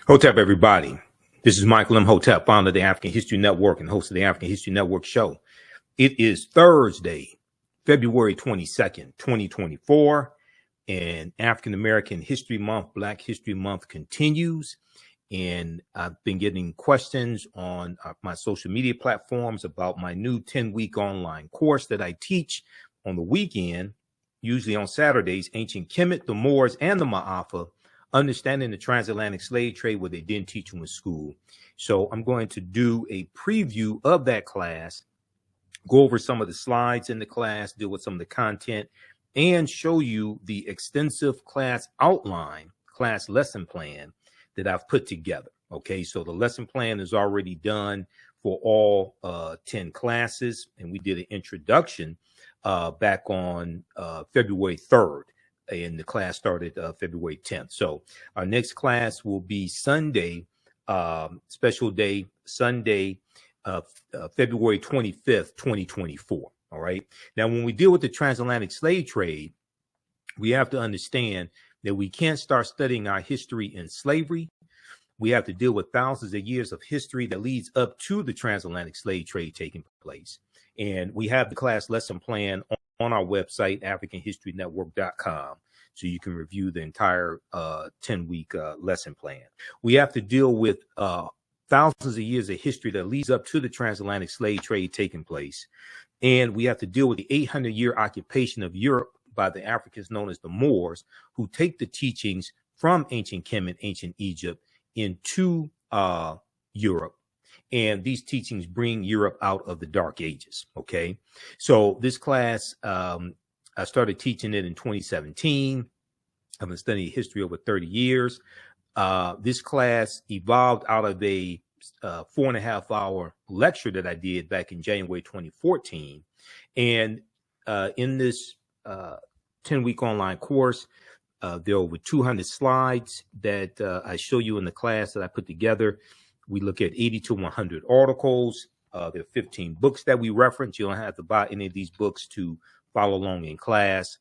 Hotep, everybody. This is Michael Imhotep, founder of the African History Network and host of the African History Network show. It is Thursday, February 22nd, 2024, and African American History Month, Black History Month continues. And I've been getting questions on my social media platforms about my new 10-week online course that I teach on the weekend, usually on Saturdays, Ancient Kemet, the Moors, and the Maafa, Understanding the Transatlantic Slave Trade, where they didn't teach you in school. So I'm going to do a preview of that class, go over some of the slides in the class, deal with some of the content, and show you the extensive class outline, class lesson plan that I've put together. Okay, so the lesson plan is already done for all 10 classes, and we did an introduction back on February 3rd. And the class started February 10th. So our next class will be Sunday, special day, Sunday, February 25th, 2024. All right. Now, when we deal with the transatlantic slave trade, we have to understand that we can't start studying our history in slavery. We have to deal with thousands of years of history that leads up to the transatlantic slave trade taking place. And we have the class lesson plan on our website, AfricanHistoryNetwork.com, so you can review the entire 10-week lesson plan. We have to deal with thousands of years of history that leads up to the transatlantic slave trade taking place. And we have to deal with the 800-year occupation of Europe by the Africans known as the Moors, who take the teachings from ancient Kemet, ancient Egypt, into Europe. And these teachings bring Europe out of the Dark Ages. Okay, so this class, I started teaching it in 2017. I've been studying history over 30 years. This class evolved out of a 4.5-hour lecture that I did back in January 2014. And in this 10-week online course, there are over 200 slides that I show you in the class that I put together. We look at 80 to 100 articles. There are 15 books that we reference. You don't have to buy any of these books to follow along in class.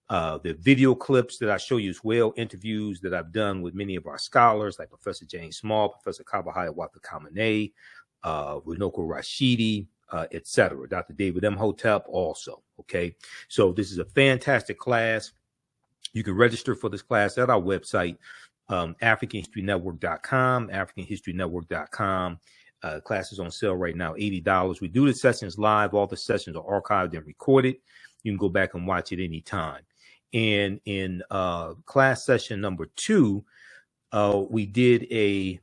The video clips that I show you as well, interviews that I've done with many of our scholars, like Professor James Small, Professor Kabahaya Watakamane, Runoko Rashidi, etc. Dr. David Imhotep also. Okay, so this is a fantastic class. You can register for this class at our website, AfricanHistoryNetwork.com, AfricanHistoryNetwork.com. Class is on sale right now, $80. We do the sessions live. All the sessions are archived and recorded. You can go back and watch it anytime. And in class session number 2, we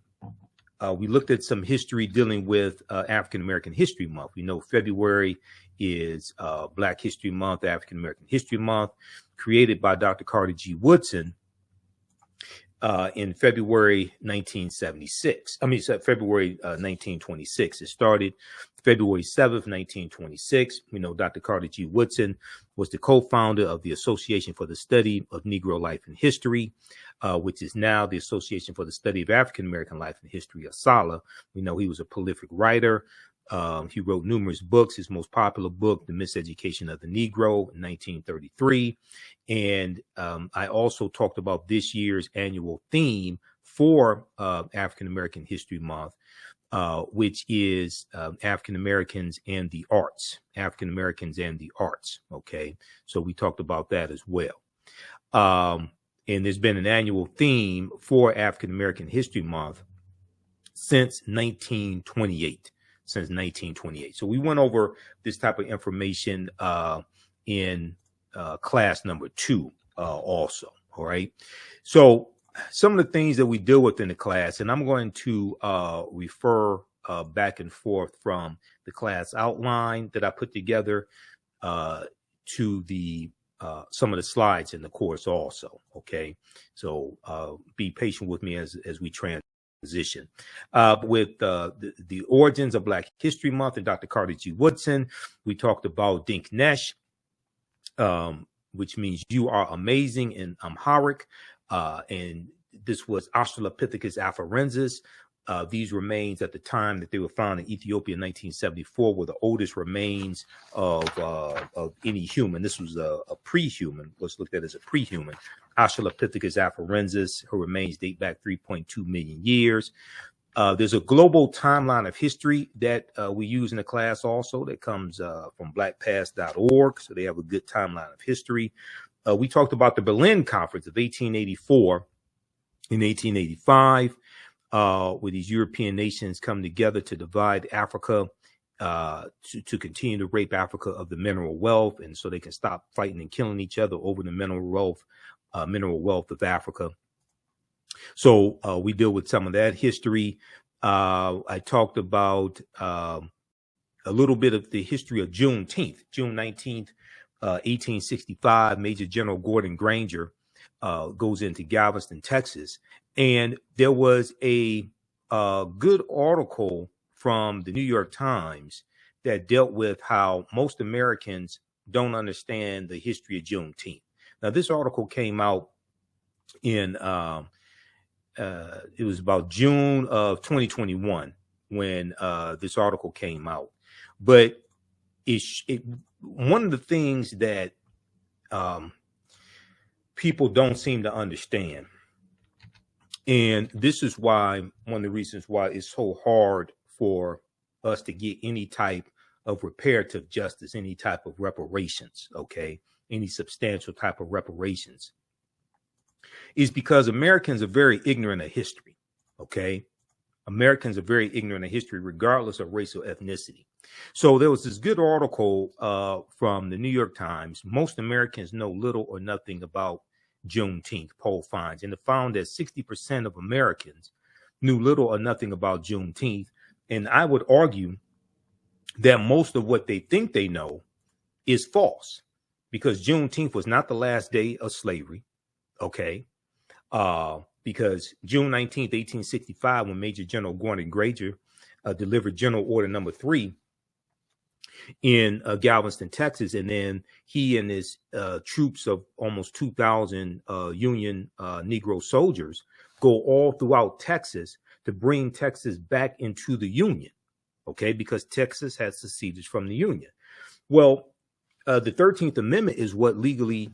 looked at some history dealing with African American History Month. We know February is Black History Month, African American History Month, created by Dr. Carter G. Woodson in February 1976. February 1926. It started February 7th, 1926. We know Dr. Carter G. Woodson was the co-founder of the Association for the Study of Negro Life and History, which is now the Association for the Study of African American Life and History, ASALH. We know he was a prolific writer. He wrote numerous books. His most popular book, The Miseducation of the Negro, in 1933. And I also talked about this year's annual theme for African American History Month, which is African Americans and the Arts. African Americans and the Arts. Okay, so we talked about that as well. And there's been an annual theme for African American History Month since 1928. Since 1928. So we went over this type of information in class number 2 also. All right. So some of the things that we deal with in the class, and I'm going to refer back and forth from the class outline that I put together to the some of the slides in the course also. Okay. So be patient with me as we transition. With the origins of Black History Month and Dr. Carter G. Woodson, we talked about Dink Nesh, which means you are amazing in Amharic, and this was Australopithecus afarensis, These remains at the time that they were found in Ethiopia in 1974 were the oldest remains of any human. This was a pre-human, what's looked at as a pre-human. Australopithecus afarensis. Her remains date back 3.2 million years. There's a global timeline of history that we use in the class also that comes from blackpast.org. So they have a good timeline of history. We talked about the Berlin Conference of 1884 and 1885. Where these European nations come together to divide Africa, to continue to rape Africa of the mineral wealth, and so they can stop fighting and killing each other over the mineral wealth of Africa. So we deal with some of that history. I talked about a little bit of the history of Juneteenth. June 19th, 1865, Major General Gordon Granger goes into Galveston, Texas. And there was a good article from the New York Times that dealt with how most Americans don't understand the history of Juneteenth. Now, this article came out in, it was about June of 2021 when this article came out. But one of the things that people don't seem to understand, and this is why one of the reasons why it's so hard for us to get any type of reparative justice, any type of reparations, okay, any substantial type of reparations, is because Americans are very ignorant of history, okay? Americans are very ignorant of history, regardless of race or ethnicity. So there was this good article from the New York Times. Most Americans know little or nothing about Juneteenth, poll finds, and it found that 60% of Americans knew little or nothing about Juneteenth. And I would argue that most of what they think they know is false, because Juneteenth was not the last day of slavery, okay? Because June 19th, 1865, when Major General Gordon Granger delivered General Order Number 3 in Galveston, Texas, and then he and his troops of almost 2,000 Union Negro soldiers go all throughout Texas to bring Texas back into the Union, okay, because Texas had seceded from the Union. Well, the 13th Amendment is what legally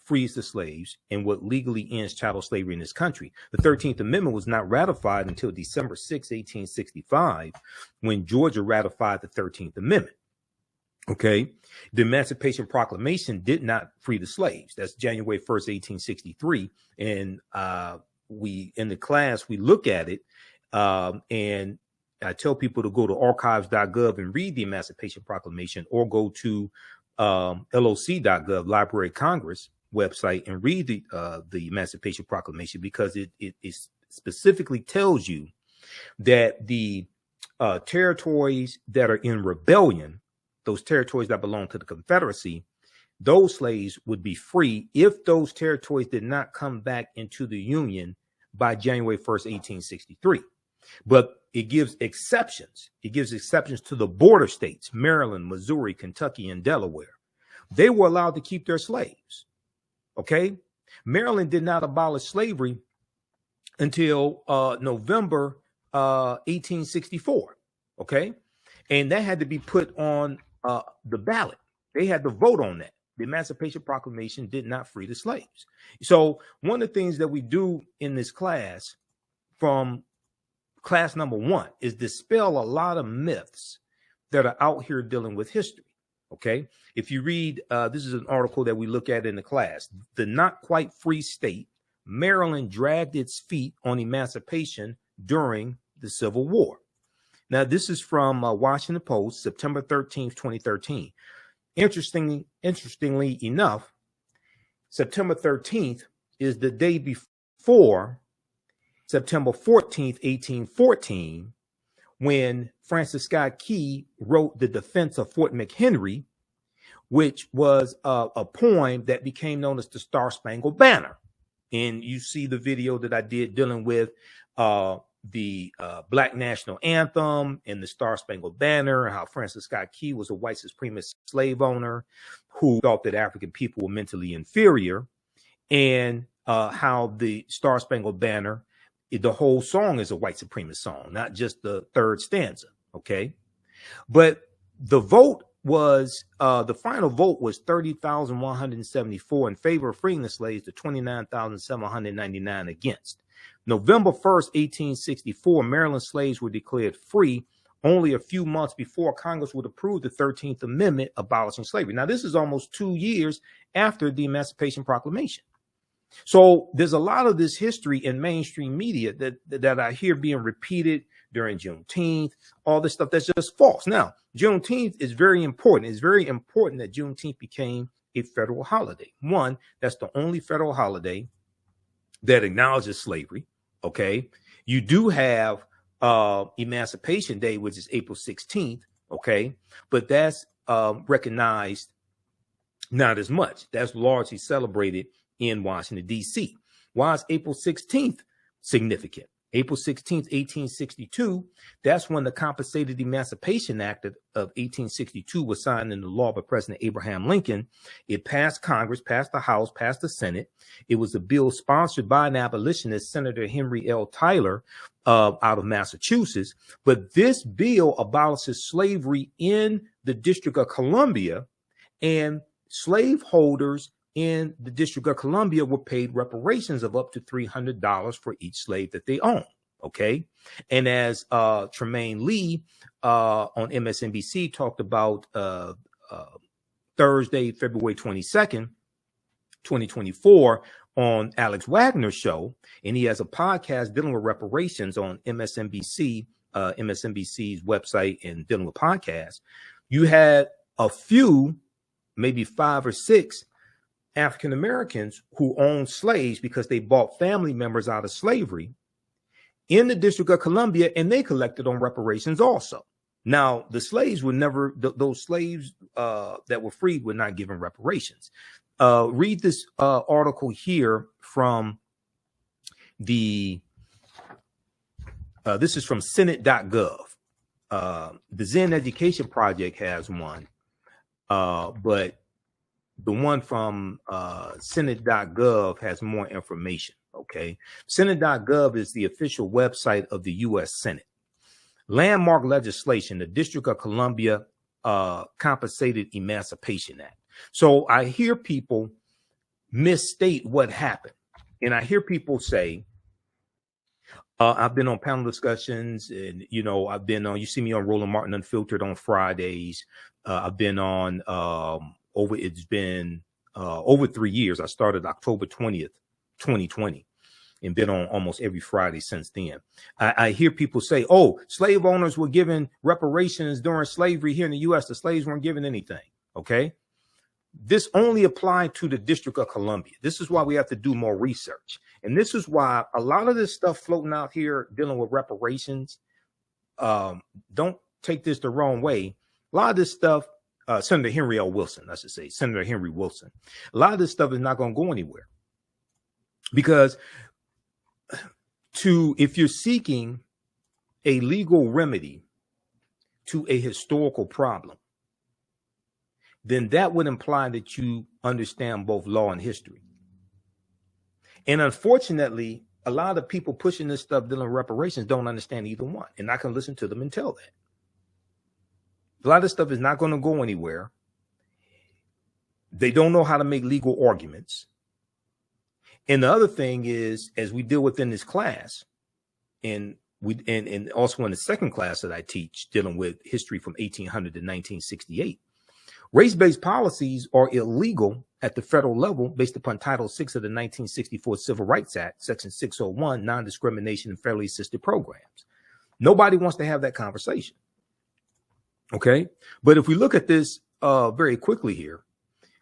frees the slaves and what legally ends chattel slavery in this country. The 13th Amendment was not ratified until December 6, 1865, when Georgia ratified the 13th Amendment. Okay. The Emancipation Proclamation did not free the slaves. That's January 1st, 1863. And we, in the class, we look at it, and I tell people to go to archives.gov and read the Emancipation Proclamation, or go to LOC.gov, Library of Congress website, and read the Emancipation Proclamation, because it specifically tells you that the territories that are in rebellion, those territories that belong to the Confederacy, those slaves would be free if those territories did not come back into the Union by January 1st, 1863. But it gives exceptions. It gives exceptions to the border states, Maryland, Missouri, Kentucky, and Delaware. They were allowed to keep their slaves. Okay. Maryland did not abolish slavery until November 1864. Okay. And that had to be put on the ballot. They had to vote on that. The Emancipation Proclamation did not free the slaves. So one of the things that we do in this class, from class number 1, is dispel a lot of myths that are out here dealing with history. Okay. If you read, this is an article that we look at in the class. The not quite free state, Maryland dragged its feet on emancipation during the Civil War. Now, this is from Washington Post, September 13th, 2013. Interestingly enough, September 13th is the day before September 14th, 1814, when Francis Scott Key wrote The Defense of Fort McHenry, which was a poem that became known as the Star Spangled Banner. And you see the video that I did dealing with the Black National Anthem and the Star Spangled Banner, how Francis Scott Key was a white supremacist slave owner who thought that African people were mentally inferior, and how the Star Spangled Banner the whole song is a white supremacist song, not just the third stanza. Okay. But the vote was, the final vote was 30,174 in favor of freeing the slaves to 29,799 against. November 1st, 1864, Maryland slaves were declared free only a few months before Congress would approve the 13th Amendment abolishing slavery. Now, this is almost 2 years after the Emancipation Proclamation. So there's a lot of this history in mainstream media that I hear being repeated during Juneteenth, all this stuff that's just false. Now, Juneteenth is very important. It's very important that Juneteenth became a federal holiday. One, that's the only federal holiday that acknowledges slavery. Okay. You do have Emancipation Day, which is April 16th. Okay. But that's recognized not as much. That's largely celebrated in Washington, DC. Why is April 16th significant? April 16th, 1862, that's when the Compensated Emancipation Act of 1862 was signed into law by President Abraham Lincoln. It passed Congress, passed the House, passed the Senate. It was a bill sponsored by an abolitionist, Senator Henry L. Tyler, out of Massachusetts. But this bill abolishes slavery in the District of Columbia, and slaveholders in the District of Columbia were paid reparations of up to $300 for each slave that they own. Okay. And as Tremaine Lee on MSNBC talked about Thursday, February 22nd, 2024 on Alex Wagner's show, and he has a podcast dealing with reparations on MSNBC, MSNBC's website, and dealing with podcasts. You had a few, maybe 5 or 6 African Americans who owned slaves because they bought family members out of slavery in the District of Columbia, and they collected on reparations also. Now, the slaves were never, those slaves that were freed were not given reparations. Read this article here from this is from Senate.gov. The Zen Education Project has one, but the one from Senate.gov has more information. Okay. Senate.gov is the official website of the U.S. Senate. Landmark legislation, the District of Columbia Compensated Emancipation Act. So I hear people misstate what happened. And I hear people say, I've been on panel discussions, and, you know, I've been on, you see me on Roland Martin Unfiltered on Fridays. I've been on, it's been over 3 years. I started October 20th, 2020, and been on almost every Friday since then. I hear people say, oh, slave owners were given reparations during slavery here in the U.S. The slaves weren't given anything. Okay. This only applied to the District of Columbia. This is why we have to do more research. And this is why a lot of this stuff floating out here dealing with reparations, don't take this the wrong way. A lot of this stuff, Senator Henry L. Wilson, I should say, Senator Henry Wilson, a lot of this stuff is not going to go anywhere. Because if you're seeking a legal remedy to a historical problem, then that would imply that you understand both law and history. And unfortunately, a lot of people pushing this stuff dealing with reparations don't understand either one. And I can listen to them and tell that. A lot of stuff is not going to go anywhere. They don't know how to make legal arguments. And the other thing is, as we deal within this class, and also in the second class that I teach, dealing with history from 1800 to 1968, race-based policies are illegal at the federal level based upon Title VI of the 1964 Civil Rights Act, Section 601, non-discrimination and federally assisted programs. Nobody wants to have that conversation. Okay. But if we look at this very quickly here,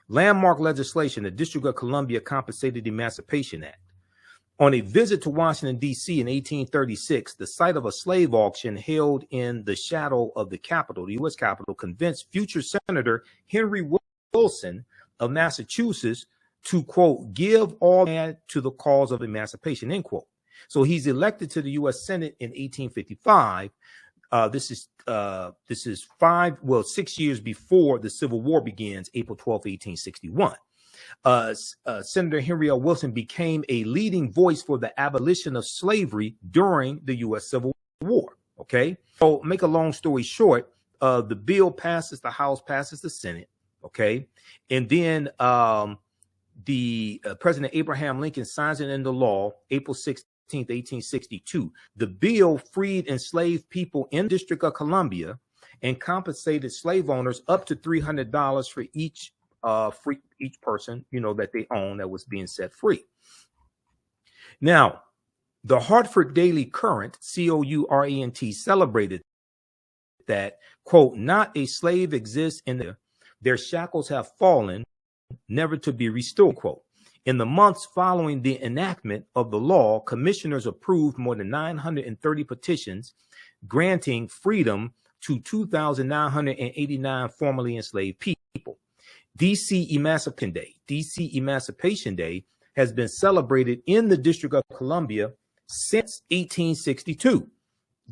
landmark legislation, the District of Columbia Compensated Emancipation Act. On a visit to Washington, D.C. in 1836, the site of a slave auction held in the shadow of the Capitol, the U.S. Capitol, convinced future Senator Henry Wilson of Massachusetts to, quote, give all land to the cause of emancipation, end quote. So he's elected to the U.S. Senate in 1855. This is 6 years before the Civil War begins, April 12, 1861. Senator Henry L. Wilson became a leading voice for the abolition of slavery during the U.S. Civil War. Okay, so make a long story short, the bill passes the House, passes the Senate. Okay, and then President Abraham Lincoln signs it into law April 16th, 1862. The bill freed enslaved people in the District of Columbia and compensated slave owners up to $300 for each person, that they own that was being set free. Now, the Hartford Daily Courant, Courant, celebrated that, quote, not a slave exists in their shackles have fallen, never to be restored, quote. In the months following the enactment of the law, commissioners approved more than 930 petitions granting freedom to 2,989 formerly enslaved people. DC Emancipation Day has been celebrated in the District of Columbia since 1862.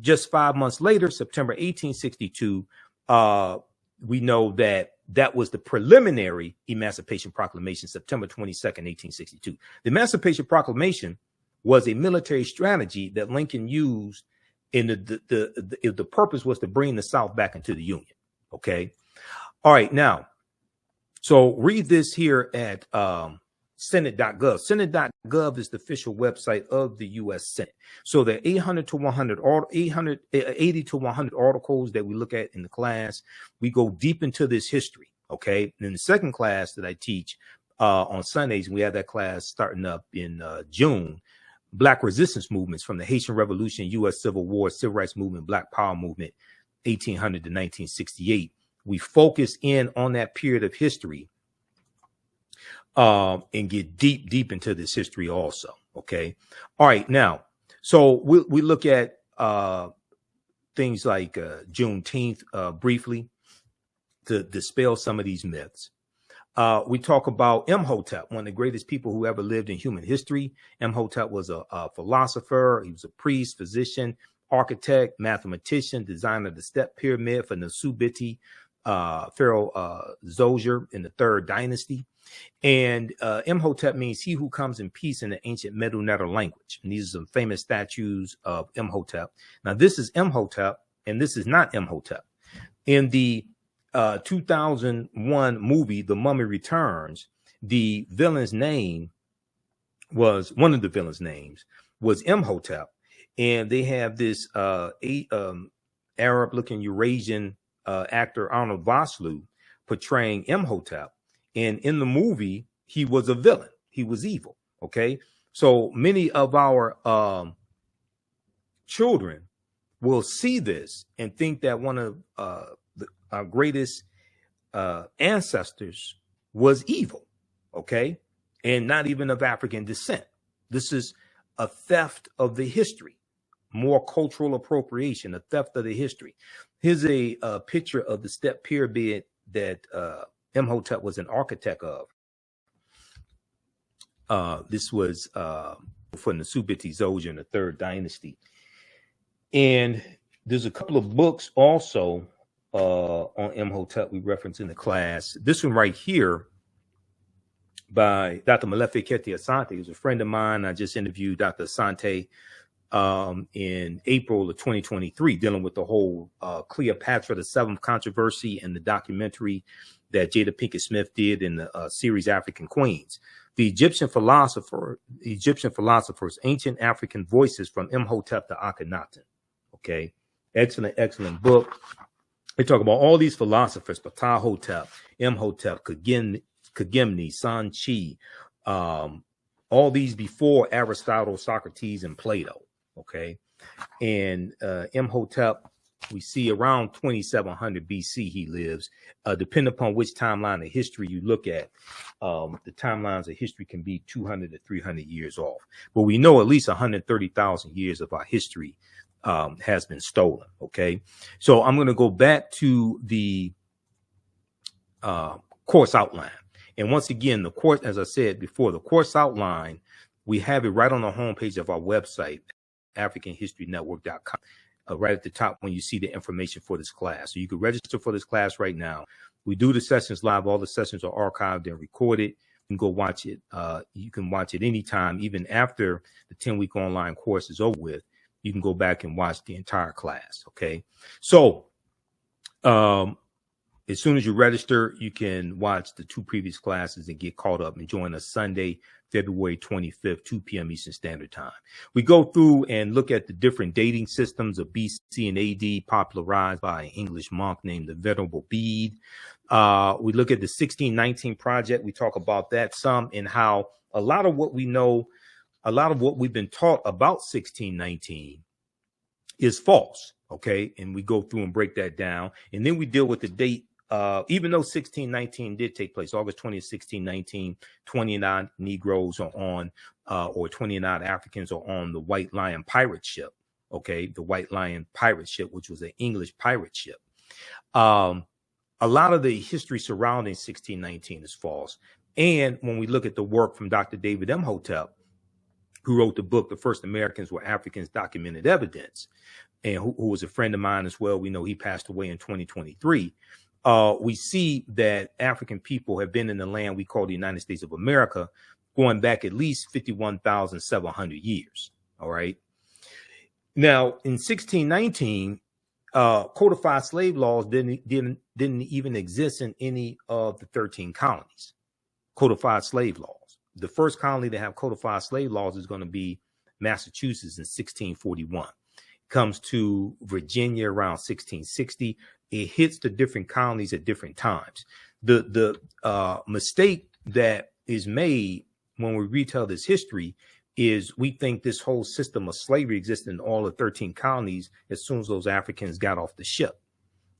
Just 5 months later, September 1862, we know that was the preliminary Emancipation Proclamation, September 22nd, 1862. The Emancipation Proclamation was a military strategy that Lincoln used, and the purpose was to bring the South back into the Union. Okay. All right. Now, so read this here at Senate.gov. Senate.gov is the official website of the U.S. Senate. So there are 80 to 100 articles that we look at in the class. We go deep into this history. Okay. And in the second class that I teach on Sundays, we have that class starting up in June. Black resistance movements from the Haitian Revolution, U.S. Civil War, Civil Rights Movement, Black Power Movement, 1800 to 1968. We focus in on that period of history and get deep into this history also. Okay. All right. Now, so we look at things like Juneteenth briefly to dispel some of these myths. We talk about Imhotep, one of the greatest people who ever lived in human history. Imhotep was a philosopher. He was a priest, physician, architect, mathematician, designer of the step pyramid for Nasubiti, Pharaoh Zoser in the third dynasty. And Imhotep means he who comes in peace in the ancient Medu Neter language. And these are some famous statues of Imhotep. Now, this is Imhotep, and this is not Imhotep. In the 2001 movie, The Mummy Returns, the villain's name was, one of the villain's names was Imhotep. And they have this Arab-looking Eurasian actor, Arnold Vosloo, portraying Imhotep. And in the movie, he was a villain. He was evil. Okay. So many of our children will see this and think that one of our greatest ancestors was evil. Okay. And not even of African descent. This is a theft of the history, more cultural appropriation, a theft of the history. Here's a picture of the step pyramid that Imhotep was an architect of. This was for Nasubiti Zoser in the third dynasty. And there's a couple of books also on Imhotep we reference in the class. This one right here by Dr. Malefe Kete Asante, who's a friend of mine. I just interviewed Dr. Asante in April of 2023, dealing with the whole Cleopatra the Seventh controversy and the documentary that Jada Pinkett Smith did in the series African Queens. The Egyptian philosophers, Ancient African Voices from Imhotep to Akhenaten. Okay, excellent book. They talk about all these philosophers: Ptahhotep, Imhotep, Kagimni, Sanchi, all these before Aristotle, Socrates, and Plato. Okay, and Imhotep, we see around 2700 BC he lives. Depending upon which timeline of history you look at, the timelines of history can be 200 to 300 years off. But we know at least 130,000 years of our history has been stolen. Okay, so I'm going to go back to the course outline. And once again, the course, as I said before, the course outline, we have it right on the homepage of our website, AfricanHistoryNetwork.com. Right at the top when you see the information for this class. So you can register for this class right now. We do the sessions live. All the sessions are archived and recorded. You can go watch it. You can watch it anytime, even after the 10-week online course is over with. You can go back and watch the entire class. Okay. So as soon as you register, you can watch the 2 previous classes and get caught up and join us Sunday, February 25th, 2 p.m. Eastern Standard Time. We go through and look at the different dating systems of BC and AD popularized by an English monk named the Venerable Bede. We look at the 1619 Project. We talk about that some and how a lot of what we know, a lot of what we've been taught about 1619 is false. Okay. And we go through and break that down. And then we deal with the date. Even though 1619 did take place, August 20th, 1619, 29 Negroes are on, or 29 Africans are on the White Lion pirate ship. Okay. The White Lion pirate ship, which was an English pirate ship. A lot of the history surrounding 1619 is false. And when we look at the work from Dr. David Imhotep, who wrote the book, The First Americans Were Africans, Documented Evidence, and who was a friend of mine as well. We know he passed away in 2023. We see that African people have been in the land we call the United States of America going back at least 51,700 years. All right. Now, in 1619, codified slave laws didn't even exist in any of the 13 colonies. Codified slave laws. The first colony to have codified slave laws is going to be Massachusetts in 1641. Comes to Virginia around 1660. It hits the different colonies at different times. The mistake that is made when we retell this history is we think this whole system of slavery existed in all the 13 colonies as soon as those Africans got off the ship.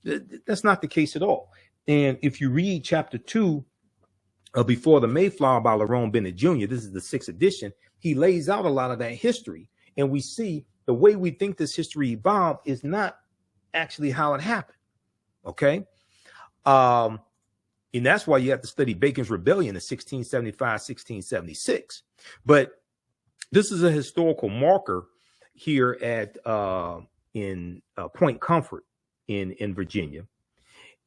That's not the case at all. And if you read chapter 2 of Before the Mayflower by Lerone Bennett Jr., this is the 6th edition, he lays out a lot of that history. And we see the way we think this history evolved is not actually how it happened. Okay. And that's why you have to study Bacon's Rebellion in 1675, 1676. But this is a historical marker here at in Point Comfort in Virginia.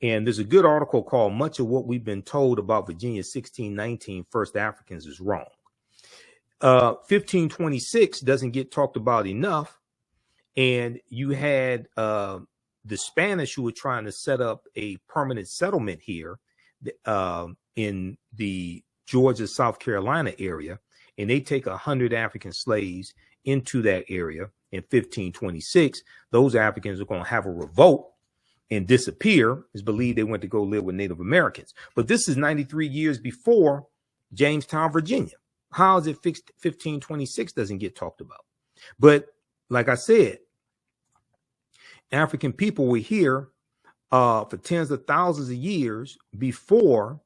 And there's a good article called Much of What We've Been Told About Virginia's 1619 First Africans is Wrong. 1526 doesn't get talked about enough. And you had the Spanish who were trying to set up a permanent settlement here in the Georgia, South Carolina area. And they take 100 African slaves into that area in 1526. Those Africans are going to have a revolt and disappear. It's believed they went to go live with Native Americans. But this is 93 years before Jamestown, Virginia. How is it fixed? 1526 doesn't get talked about. But like I said, African people were here for tens of thousands of years before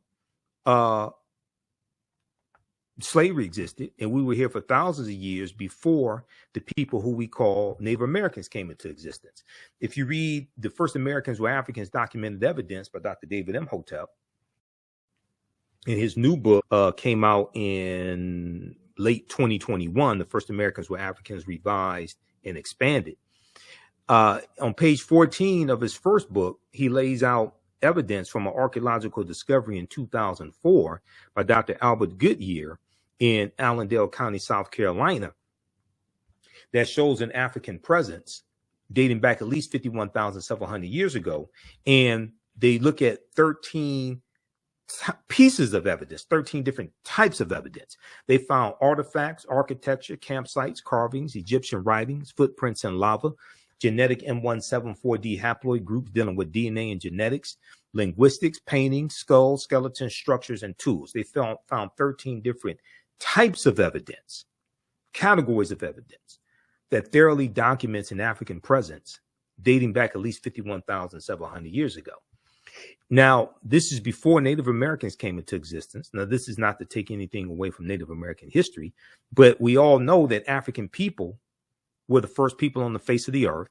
slavery existed. And we were here for thousands of years before the people who we call Native Americans came into existence. If you read The First Americans Were Africans, Documented Evidence by Dr. David Imhotep, and his new book came out in late 2021, The First Americans Were Africans, Revised and Expanded. On page 14 of his first book, he lays out evidence from an archaeological discovery in 2004 by Dr. Albert Goodyear in Allendale County, South Carolina, that shows an African presence dating back at least 51,700 years ago. And they look at 13 pieces of evidence, 13 different types of evidence. They found artifacts, architecture, campsites, carvings, Egyptian writings, footprints in lava, genetic M174D haploid groups dealing with DNA and genetics, linguistics, paintings, skulls, skeletons, structures, and tools. They found 13 different types of evidence, categories of evidence that thoroughly documents an African presence dating back at least 51,700 years ago. Now, this is before Native Americans came into existence. Now, this is not to take anything away from Native American history, but we all know that African people were the first people on the face of the earth.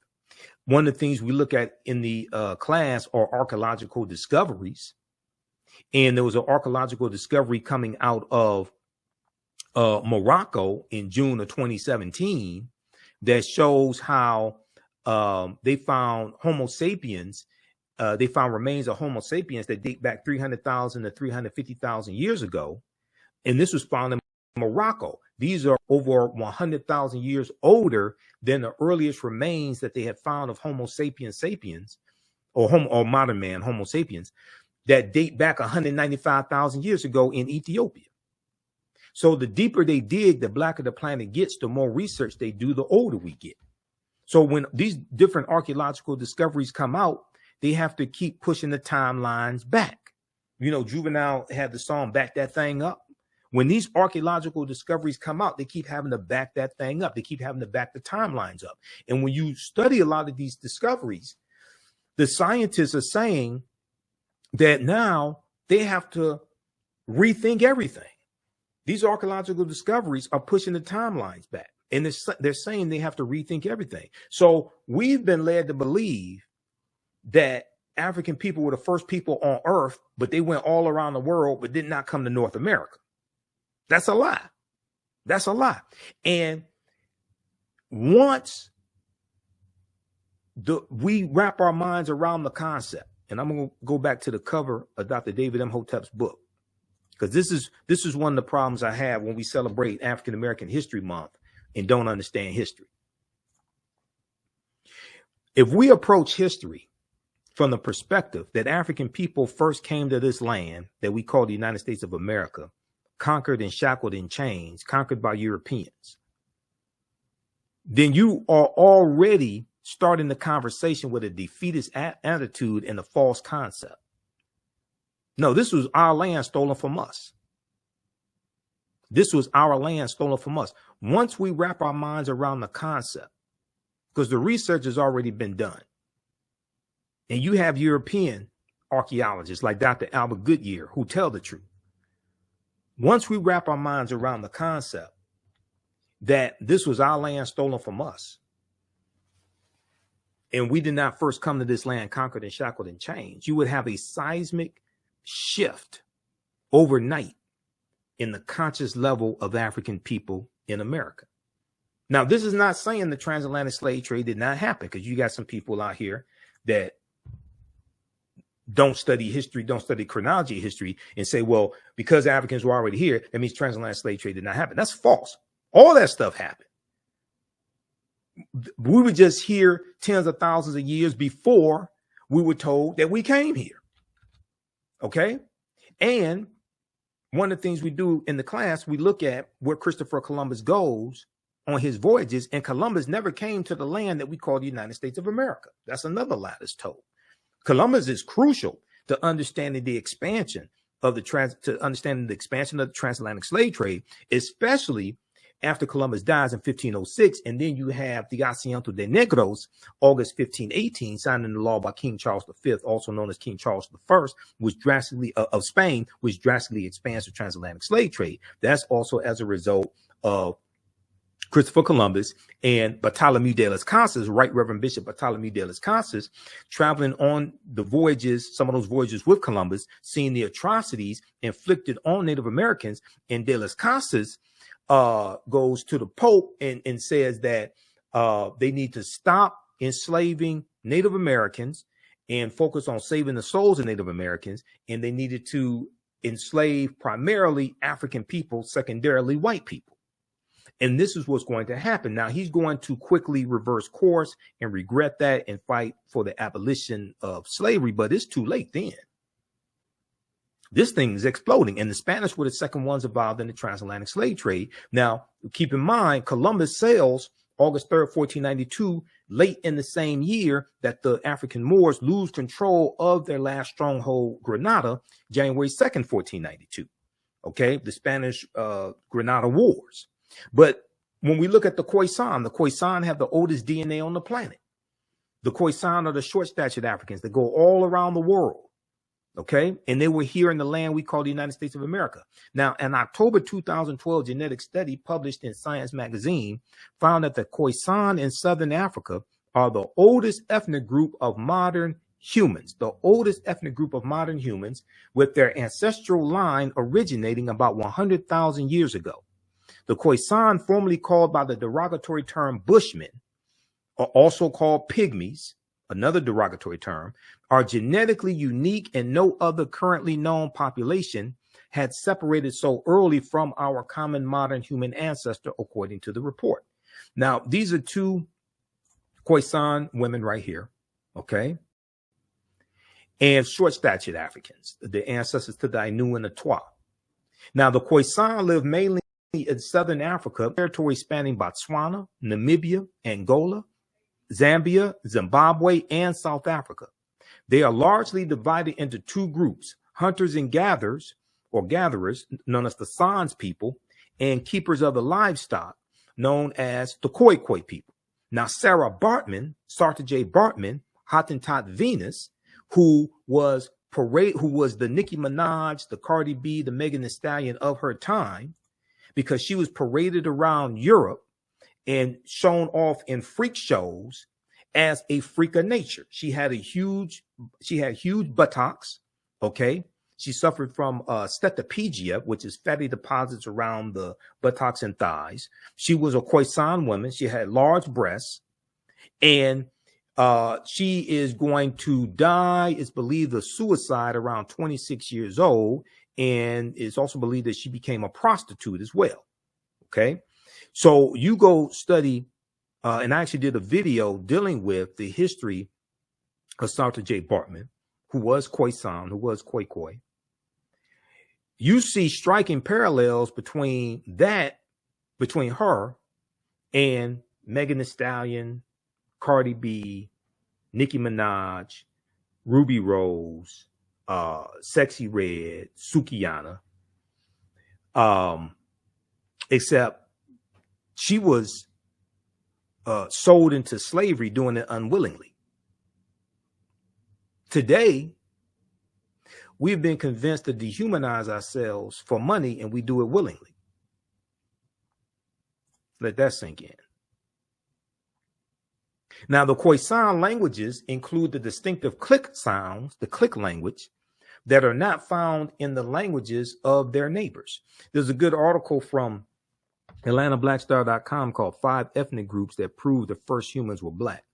One of the things we look at in the class are archaeological discoveries. And there was an archaeological discovery coming out of Morocco in June of 2017 that shows how they found Homo sapiens. They found remains of Homo sapiens that date back 300,000 to 350,000 years ago And this was found in Morocco. These are over 100,000 years older than the earliest remains that they had found of Homo sapiens sapiens, or modern man, Homo sapiens, that date back 195,000 years ago in Ethiopia. So the deeper they dig, the blacker the planet gets, the more research they do, the older we get. So when these different archaeological discoveries come out, they have to keep pushing the timelines back. You know, Juvenile had the song Back That Thing Up. When these archaeological discoveries come out, they keep having to back that thing up. They keep having to back the timelines up. And when you study a lot of these discoveries, the scientists are saying that now they have to rethink everything. These archaeological discoveries are pushing the timelines back. And they're saying they have to rethink everything. So we've been led to believe that African people were the first people on Earth, but they went all around the world, but did not come to North America. That's a lie. That's a lie. And once we wrap our minds around the concept, and I'm going to go back to the cover of Dr. David Imhotep's book, because this is one of the problems I have when we celebrate African American History Month and don't understand history. If we approach history from the perspective that African people first came to this land that we call the United States of America, conquered and shackled in chains, conquered by Europeans, then you are already starting the conversation with a defeatist attitude and a false concept. No, this was our land stolen from us. This was our land stolen from us. Once we wrap our minds around the concept, because the research has already been done, and you have European archaeologists like Dr. Albert Goodyear who tell the truth. Once we wrap our minds around the concept that this was our land stolen from us, and we did not first come to this land conquered and shackled and chained, you would have a seismic shift overnight in the conscious level of African people in America. Now, this is not saying the transatlantic slave trade did not happen, because you got some people out here that don't study history, don't study chronology of history, and say, well, because Africans were already here, that means transatlantic slave trade did not happen. That's false. All that stuff happened. We were just here tens of thousands of years before we were told that we came here. Okay? And one of the things we do in the class, we look at where Christopher Columbus goes on his voyages, and Columbus never came to the land that we call the United States of America. That's another lie that's told. Columbus is crucial to understanding the expansion of the transatlantic slave trade, especially after Columbus dies in 1506, and then you have the Asiento de Negros, August 1518, signed into law by King Charles V, also known as King Charles I, which drastically of Spain, which drastically expands the transatlantic slave trade. That's also as a result of Christopher Columbus and Bartholomew de las Casas, Right Reverend Bishop Bartholomew de las Casas, traveling on the voyages, some of those voyages with Columbus, seeing the atrocities inflicted on Native Americans. And de las Casas goes to the Pope and says that they need to stop enslaving Native Americans and focus on saving the souls of Native Americans. And they needed to enslave primarily African people, secondarily white people. And this is what's going to happen. Now, he's going to quickly reverse course and regret that and fight for the abolition of slavery, but it's too late then. This thing is exploding, and the Spanish were the second ones involved in the transatlantic slave trade. Now, keep in mind, Columbus sails August 3rd, 1492, late in the same year that the African Moors lose control of their last stronghold, Granada, January 2nd, 1492. Okay, the Spanish Granada Wars. But when we look at the Khoisan have the oldest DNA on the planet. The Khoisan are the short-statured Africans that go all around the world. Okay, and they were here in the land we call the United States of America. Now, an October 2012 genetic study published in Science magazine found that the Khoisan in Southern Africa are the oldest ethnic group of modern humans, with their ancestral line originating about 100,000 years ago. The Khoisan, formerly called by the derogatory term Bushmen, are also called pygmies, another derogatory term, are genetically unique, and no other currently known population had separated so early from our common modern human ancestor, according to the report. Now, these are two Khoisan women right here, okay? And short-statured Africans, the ancestors to the Ainu and the Twa. Now, the Khoisan lived mainly in southern Africa, territory spanning Botswana, Namibia, Angola, Zambia, Zimbabwe, and South Africa. They are largely divided into two groups, hunters and gatherers, or gatherers, known as the Sans people, and keepers of the livestock, known as the Khoi people. Now, Sara Baartman, Sara Baartman, Hottentot Venus, who was the Nicki Minaj, the Cardi B, the Megan Thee Stallion of her time, because she was paraded around Europe and shown off in freak shows as a freak of nature. She had huge buttocks. Okay. She suffered from steatopygia, which is fatty deposits around the buttocks and thighs. She was a Khoisan woman. She had large breasts, and she is going to die. It's believed of suicide around 26 years old. And it's also believed that she became a prostitute as well. Okay. So you go study, and I actually did a video dealing with the history of Sara Baartman, who was Khoisan, who was Khoi. You see striking parallels between her and Megan Thee Stallion, Cardi B, Nicki Minaj, Ruby Rose, Sexy Red, Sukihana, except she was sold into slavery, doing it unwillingly. Today, we've been convinced to dehumanize ourselves for money, and we do it willingly. Let that sink in. Now, the Khoisan languages include the distinctive click sounds, the click language, that are not found in the languages of their neighbors. There's a good article from AtlantaBlackStar.com called 5 Ethnic Groups That Prove the First Humans Were Black.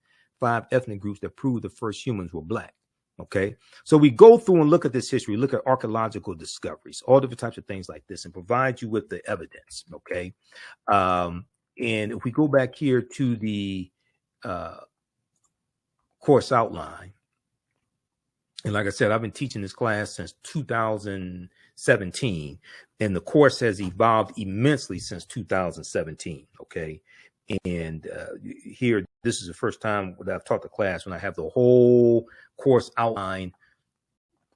5 ethnic groups that prove the first humans were black. Okay. So we go through and look at this history, look at archaeological discoveries, all different types of things like this, and provide you with the evidence. Okay. And if we go back here to the course outline, and like I said, I've been teaching this class since 2017, and the course has evolved immensely since 2017. Okay. And here, this is the first time that I've taught the class when I have the whole course outline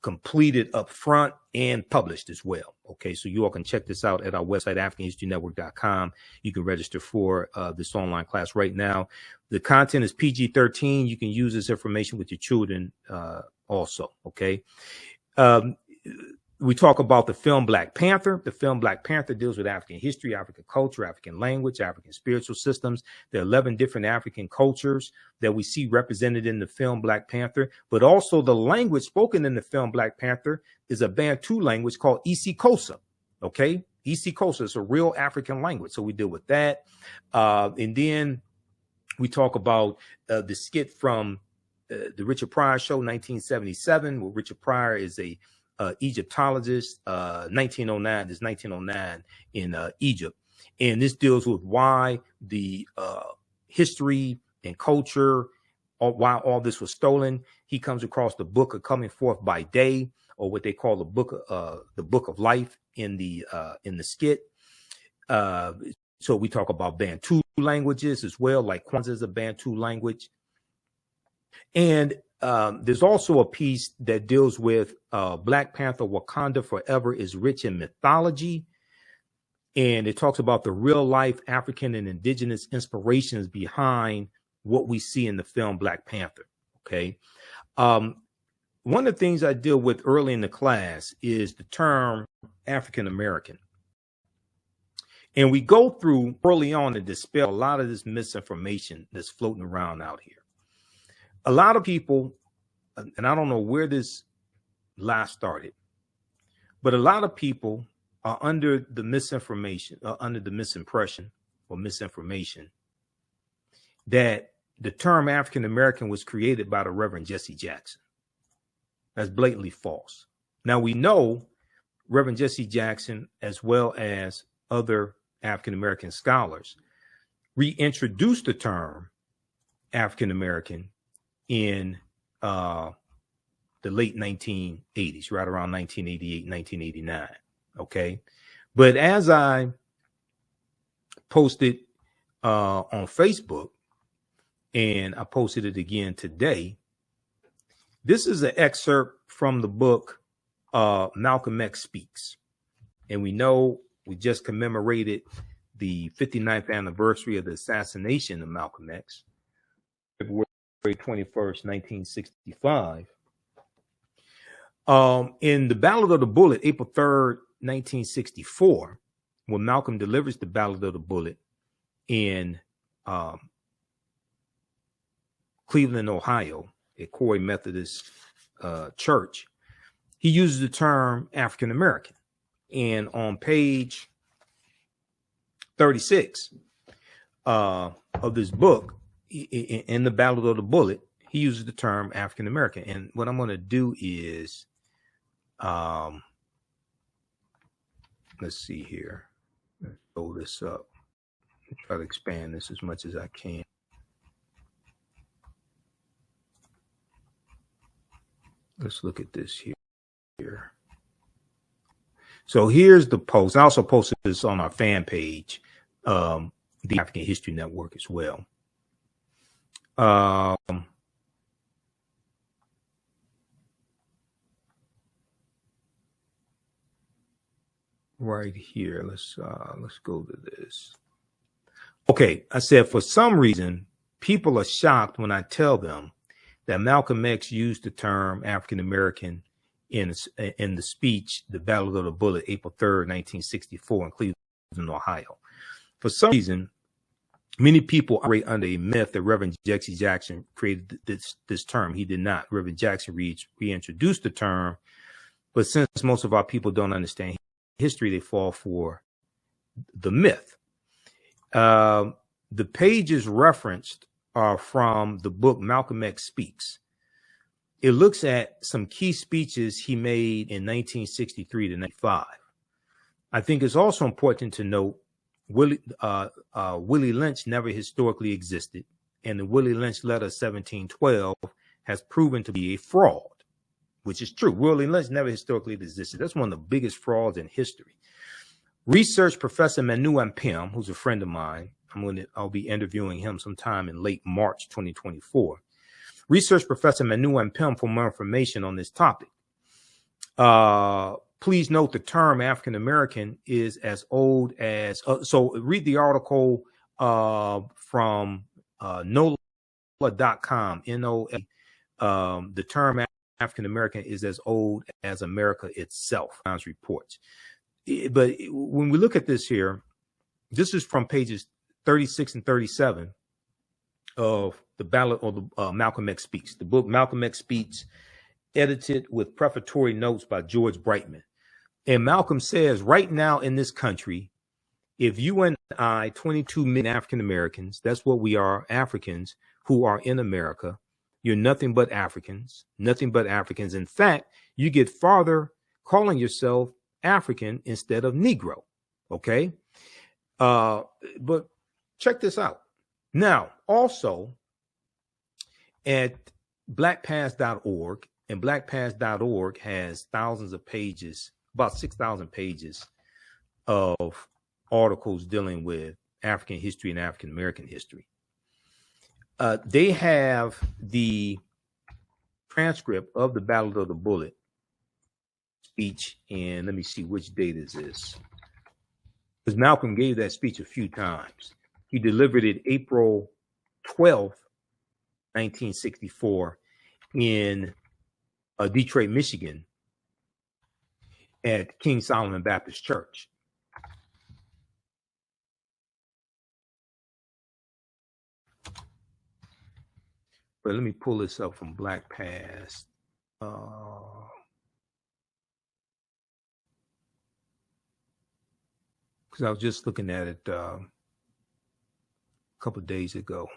completed up front and published as well. Okay, so you all can check this out at our website, AfricanHistoryNetwork.com. You can register for this online class right now. The content is PG-13. You can use this information with your children also. Okay. We talk about the film Black Panther. The film Black Panther deals with African history, African culture, African language, African spiritual systems. There are 11 different African cultures that we see represented in the film Black Panther, but also the language spoken in the film Black Panther is a Bantu language called isiXhosa. Okay. isiXhosa is a real African language. So we deal with that. And then we talk about the skit from the Richard Pryor show, 1977, where Richard Pryor is a Egyptologist, 1909, this 1909 in Egypt. And this deals with why the history and culture, or why all this was stolen. He comes across the book of Coming Forth by Day, or what they call the book of life in the skit. So we talk about Bantu languages as well, like Kwanzaa is a Bantu language. And there's also a piece that deals with Black Panther Wakanda Forever is rich in mythology. And it talks about the real life African and indigenous inspirations behind what we see in the film Black Panther. Okay. One of the things I deal with early in the class is the term African American. And we go through early on to dispel a lot of this misinformation that's floating around out here. A lot of people, and I don't know where this lie started, but a lot of people are under the misinformation, under the misimpression or misinformation that the term African American was created by the Reverend Jesse Jackson. That's blatantly false. Now we know Reverend Jesse Jackson, as well as other African-American scholars, reintroduced the term African-American in the late 1980s, right around 1988, 1989. Okay. But as I posted on Facebook, and I posted it again today, this is an excerpt from the book Malcolm X Speaks. And we know we just commemorated the 59th anniversary of the assassination of Malcolm X, February 21st, 1965. In the Ballad of the Bullet, April 3rd, 1964, when Malcolm delivers the Ballad of the Bullet in Cleveland, Ohio, at Corey Methodist Church, he uses the term African American. And on page 36 of this book, in the Ballad of the Bullet, he uses the term African American. And what I'm going to do is, let's see here. Let's throw this up. Try to expand this as much as I can. Let's look at this here. So here's the post. I also posted this on our fan page, the African History Network as well. Right here. Let's go to this. Okay, I said, for some reason, people are shocked when I tell them that Malcolm X used the term African American in the speech, the Ballad of the Bullet, April 3rd, 1964, in Cleveland, Ohio. For some reason, many people operate under a myth that Reverend Jesse Jackson created this term. He did not. Reverend Jackson reintroduced the term, but since most of our people don't understand history, they fall for the myth. The pages referenced are from the book Malcolm X Speaks. It looks at some key speeches he made in 1963 to 95. I think it's also important to note Willie Lynch never historically existed, and the Willie Lynch letter 1712 has proven to be a fraud, which is true. Willie Lynch never historically existed. That's one of the biggest frauds in history. Research professor Manu Ampem, who's a friend of mine, I'll be interviewing him sometime in late March 2024. Research professor Manu Ampem for more information on this topic. Please note the term African American is as old as, so read the article from NOLA.com, NOLA. The term African American is as old as America itself, reports. But when we look at this here, this is from pages 36 and 37 of the Ballad of the Malcolm X Speaks, the book Malcolm X Speaks, edited with prefatory notes by George Brightman. And Malcolm says, right now in this country, if you and I, 22 million African Americans, that's what we are, Africans who are in America, you're nothing but Africans, nothing but Africans. In fact, you get farther calling yourself African instead of Negro. Okay. But check this out. Now, also at blackpast.org, and blackpast.org has thousands of pages, about 6,000 pages of articles dealing with African history and African American history. They have the transcript of the Ballad of the Bullet speech, and let me see which date is this, because Malcolm gave that speech a few times. He delivered it April 12th, 1964 in Detroit, Michigan at King Solomon Baptist Church. But let me pull this up from Black Past. Because I was just looking at it a couple of days ago.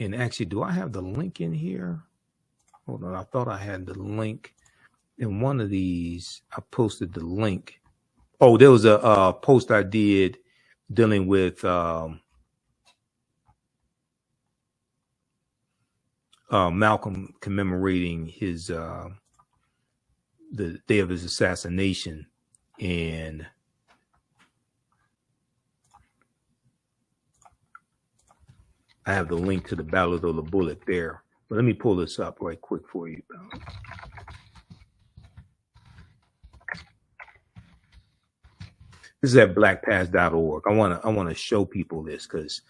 And actually, do I have the link in here? Hold on, I thought I had the link. in one of these, I posted the link. Oh, there was a post I did dealing with Malcolm commemorating his the day of his assassination, and I have the link to the Ballad of the Bullet there. But let me pull this up right quick for you. This is at blackpast.org. I want to show people this because,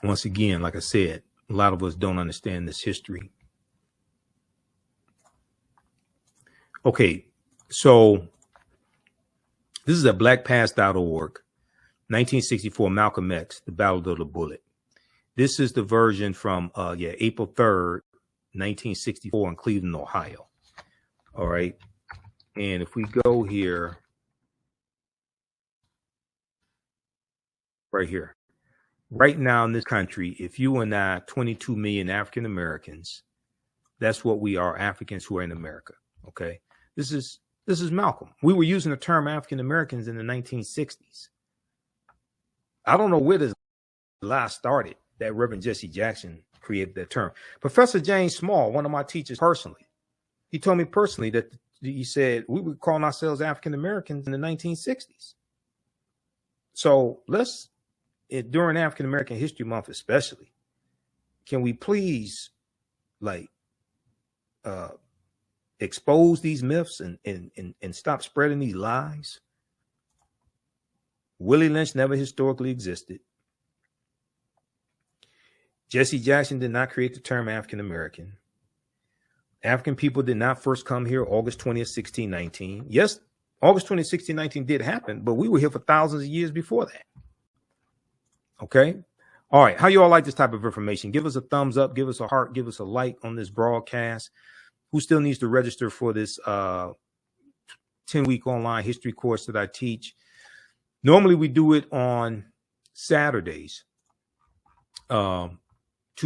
once again, like I said, a lot of us don't understand this history. Okay, so this is at blackpast.org. 1964, Malcolm X, The Ballad of the Bullet. This is the version from April 3rd, 1964 in Cleveland, Ohio. All right. And if we go here, right here, right now in this country, if you and I, 22 million African Americans, that's what we are, Africans who are in America. Okay. This is Malcolm. We were using the term African Americans in the 1960s. I don't know where this lie started that Reverend Jesse Jackson created that term. Professor James Small, one of my teachers personally, he told me personally that he said we were calling ourselves African Americans in the 1960s. So let's, during African American History Month especially, can we please expose these myths and stop spreading these lies? Willie Lynch never historically existed. Jesse Jackson did not create the term African American. African people did not first come here August 20th, 1619. Yes, August 20th, 1619 did happen, but we were here for thousands of years before that. Okay. All right. How you all like this type of information? Give us a thumbs up, give us a heart, give us a like on this broadcast. Who still needs to register for this 10-week online history course that I teach? Normally we do it on Saturdays, 2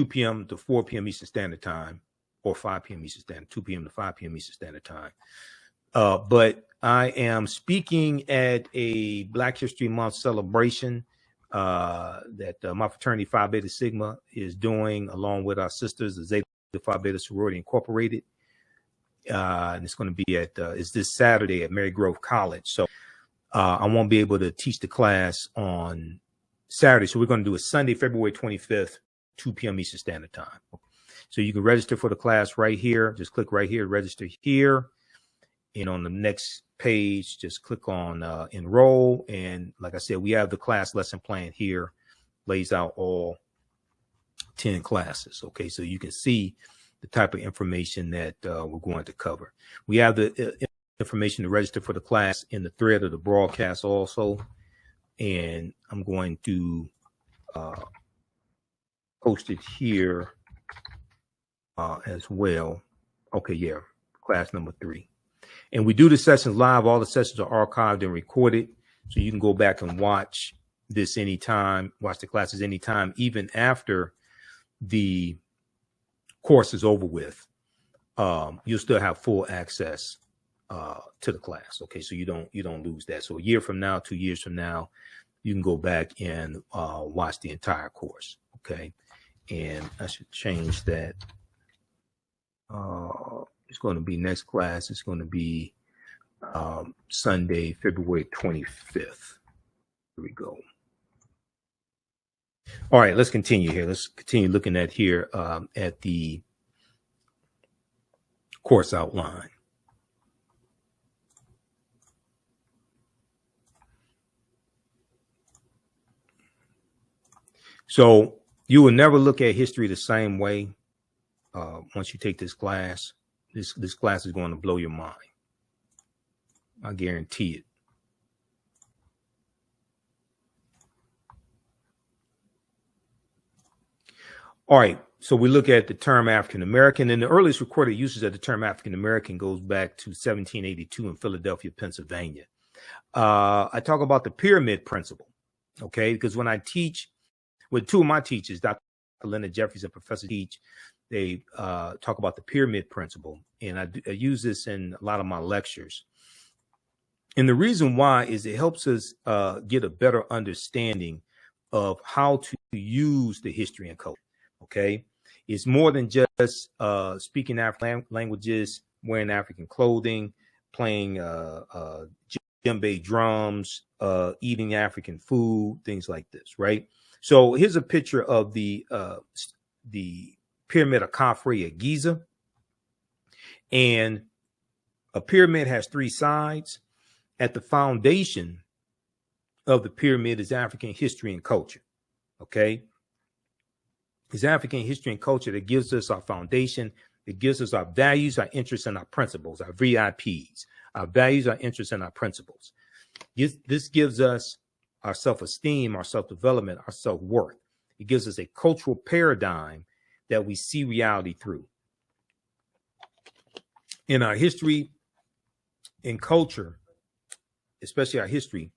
p.m. to 4 p.m. Eastern Standard Time, or 5 p.m. Eastern Standard, 2 p.m. to 5 p.m. Eastern Standard Time. But I am speaking at a Black History Month celebration that my fraternity Phi Beta Sigma is doing along with our sisters, the Zeta Phi Beta Sorority Incorporated. And it's going to be at, it's this Saturday at Mary Grove College. So I won't be able to teach the class on Saturday. So we're going to do it Sunday, February 25th, 2 p.m. Eastern Standard Time. So you can register for the class right here. Just click right here, register here. And on the next page, just click on enroll. And like I said, we have the class lesson plan here, lays out all 10 classes. Okay, so you can see the type of information that we're going to cover. We have the information to register for the class in the thread of the broadcast also. And I'm going to post it here as well. Okay, yeah, class number 3. And we do the sessions live. All the sessions are archived and recorded. So you can go back and watch this anytime, watch the classes anytime, even after the course is over with. You'll still have full access to the class. Okay, so you don't lose that. So a year from now, 2 years from now, you can go back and watch the entire course. Okay, and I should change that. It's going to be next class. It's going to be Sunday, February 25th. Here we go. All right, let's continue here. Let's continue looking at here at the course outline. So you will never look at history the same way once you take this class. This class is going to blow your mind. I guarantee it. All right, so we look at the term African American, and the earliest recorded usage of the term African American goes back to 1782 in Philadelphia, Pennsylvania. I talk about the pyramid principle, okay? Because when I teach with two of my teachers, Dr. Leonard Jeffries and Professor Teach, they talk about the pyramid principle. And I use this in a lot of my lectures. And the reason why is it helps us get a better understanding of how to use the history and culture. Okay. It's more than just speaking African languages, wearing African clothing, playing djembe drums, eating African food, things like this, right? So here's a picture of the pyramid of Khafre at Giza. And a pyramid has three sides. At the foundation of the pyramid is African history and culture, okay? It's African history and culture that gives us our foundation. It gives us our values, our interests, and our principles, our VIPs, our values, our interests, and our principles. This gives us our self-esteem, our self-development, our self-worth. It gives us a cultural paradigm that we see reality through. In our history and culture, especially our history,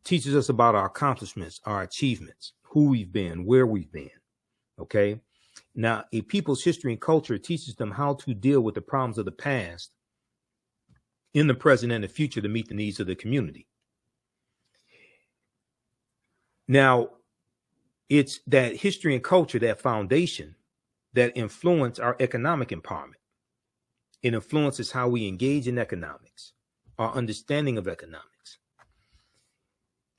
teaches us about our accomplishments, our achievements, who we've been, where we've been, okay? Now, a people's history and culture teaches them how to deal with the problems of the past in the present and the future to meet the needs of the community. Now, it's that history and culture, that foundation, that influence our economic empowerment. It influences how we engage in economics, our understanding of economics,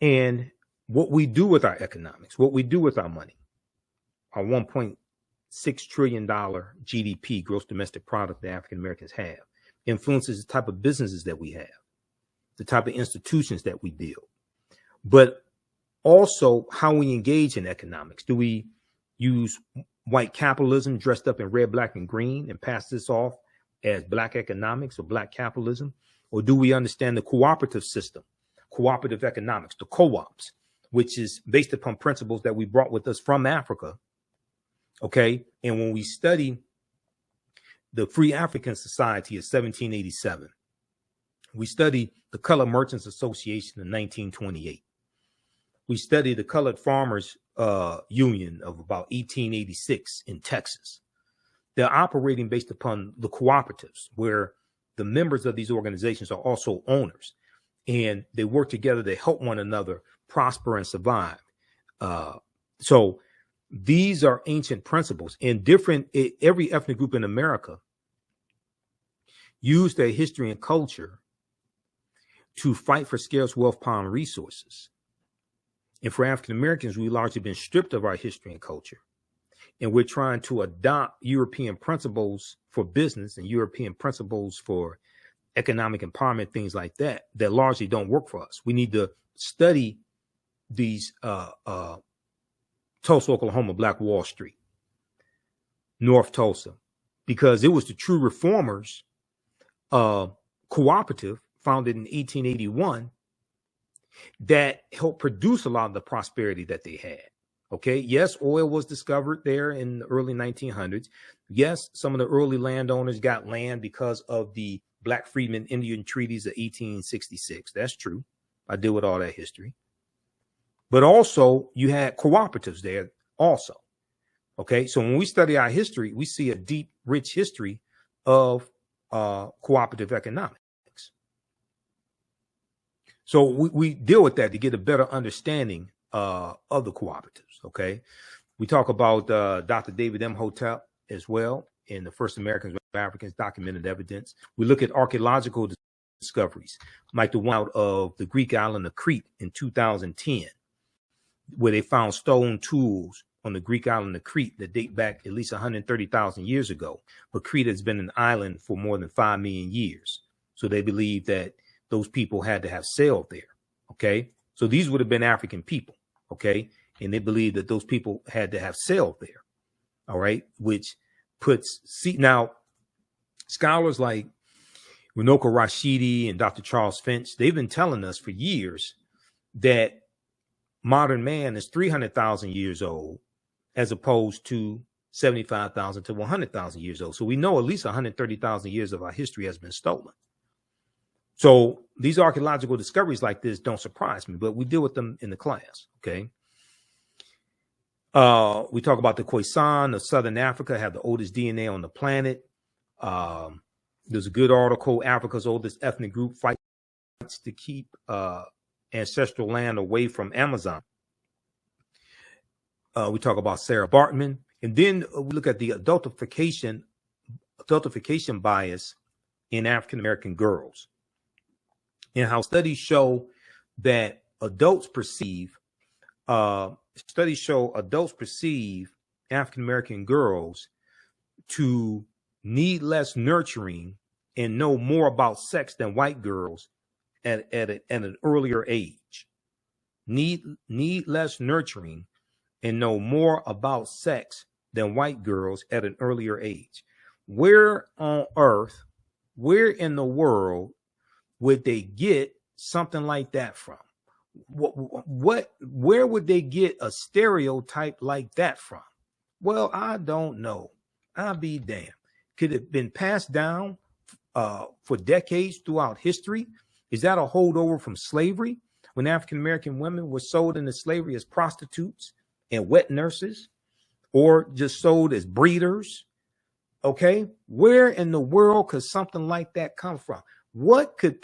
and what we do with our economics, what we do with our money. Our $1.6 trillion GDP, gross domestic product, that African Americans have, influences the type of businesses that we have, the type of institutions that we build, but also how we engage in economics. Do we use white capitalism dressed up in red, black, and green and pass this off as black economics or black capitalism? Or do we understand the cooperative system, cooperative economics, the co-ops, which is based upon principles that we brought with us from Africa? Okay. And when we study the Free African Society of 1787, we study the Colored Merchants Association in 1928. We study the Colored Farmers Union of about 1886 in Texas. They're operating based upon the cooperatives, where the members of these organizations are also owners, and they work together to help one another prosper and survive. So these are ancient principles, and every ethnic group in America used their history and culture to fight for scarce wealth, power, and resources. And for African Americans, we've largely been stripped of our history and culture. And we're trying to adopt European principles for business and European principles for economic empowerment, things like that, that largely don't work for us. We need to study these Tulsa, Oklahoma, Black Wall Street, North Tulsa, because it was the true reformers cooperative founded in 1881 that helped produce a lot of the prosperity that they had. Okay. Yes, oil was discovered there in the early 1900s. Yes, some of the early landowners got land because of the Black Freedmen Indian treaties of 1866. That's true. I deal with all that history. But also you had cooperatives there also. Okay. So when we study our history, we see a deep, rich history of cooperative economics. So we deal with that to get a better understanding of the cooperatives. Okay. We talk about Dr. David Imhotep as well, and the first Americans with Africans, documented evidence. We look at archaeological discoveries, like the one out of the Greek island of Crete in 2010, where they found stone tools on the Greek island of Crete that date back at least 130,000 years ago. But Crete has been an island for more than 5 million years. So they believe that those people had to have sailed there. Okay. So these would have been African people. Okay. And they believe that those people had to have sailed there. All right. Which puts, now scholars like Runoko Rashidi and Dr. Charles Finch, they've been telling us for years that modern man is 300,000 years old, as opposed to 75,000 to 100,000 years old. So we know at least 130,000 years of our history has been stolen. So these archaeological discoveries like this don't surprise me, but we deal with them in the class. Okay. We talk about the Khoisan of Southern Africa have the oldest DNA on the planet. There's a good article, Africa's oldest ethnic group fights to keep ancestral land away from Amazon. We talk about Sara Baartman. And then we look at the adultification bias in African-American girls and how studies show that adults perceive African-American girls to need less nurturing and know more about sex than white girls at an earlier age. Need less nurturing and know more about sex than white girls at an earlier age. Where on earth, where in the world would they get something like that from? Where would they get a stereotype like that from? Well, I don't know. I'll be damned. Could it have been passed down for decades throughout history? Is that a holdover from slavery, when African-American women were sold into slavery as prostitutes and wet nurses, or just sold as breeders? Okay, where in the world could something like that come from? What could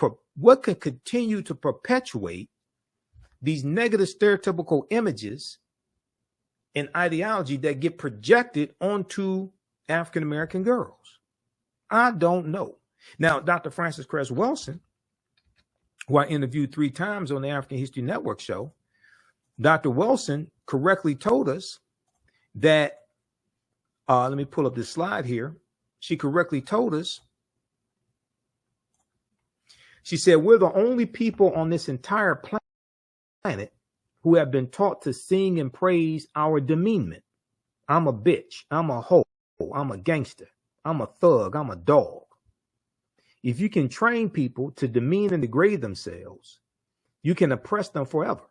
continue to perpetuate these negative stereotypical images and ideology that get projected onto African-American girls? I don't know. Now, Dr. Frances Cress Welsing, who I interviewed 3 times on the African History Network show, Dr. Welsing correctly told us that, let me pull up this slide here. She correctly told us, she said, we're the only people on this entire planet who have been taught to sing and praise our demeanment. I'm a bitch. I'm a hoe. I'm a gangster. I'm a thug. I'm a dog. If you can train people to demean and degrade themselves, you can oppress them forever.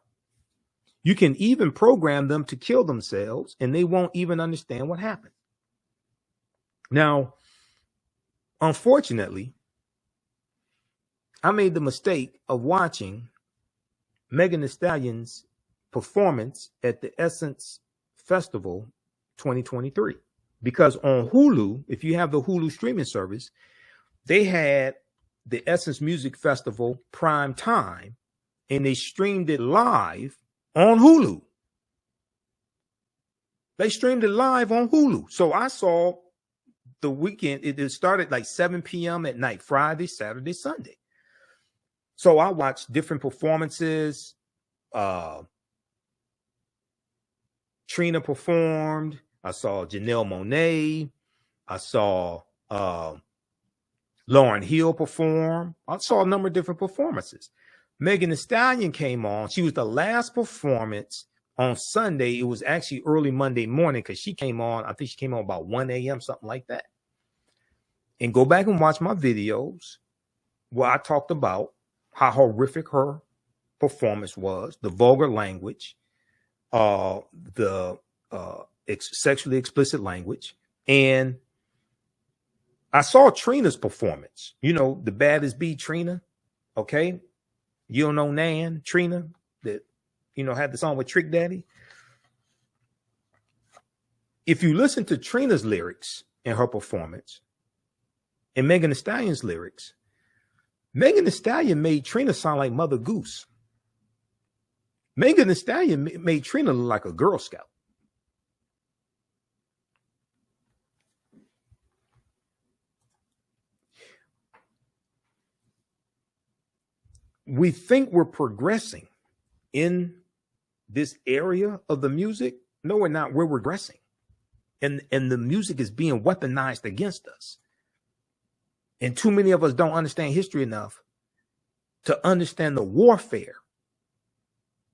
You can even program them to kill themselves, and they won't even understand what happened. Now, unfortunately, I made the mistake of watching Megan Thee Stallion's performance at the Essence Festival 2023, because on Hulu, if you have the Hulu streaming service, they had the Essence Music Festival prime time, and they streamed it live on Hulu. They streamed it live on Hulu. So I saw the weekend. It started like 7 p.m. at night, Friday, Saturday, Sunday. So I watched different performances. Trina performed. I saw Janelle Monáe. I saw Lauryn Hill perform. I saw a number of different performances. Megan Thee Stallion came on. She was the last performance on Sunday. It was actually early Monday morning because she came on. I think she came on about 1 a.m., something like that. And go back and watch my videos where I talked about how horrific her performance was, the vulgar language, the sexually explicit language. And I saw Trina's performance, you know, the baddest bee, Trina. Okay. You don't know Nan, Trina, that, you know, had the song with Trick Daddy. If you listen to Trina's lyrics in her performance and Megan Thee Stallion's lyrics, Megan Thee Stallion made Trina sound like Mother Goose. Megan Thee Stallion made Trina look like a Girl Scout. We think we're progressing in this area of the music. No, we're not. We're regressing. And the music is being weaponized against us. And too many of us don't understand history enough to understand the warfare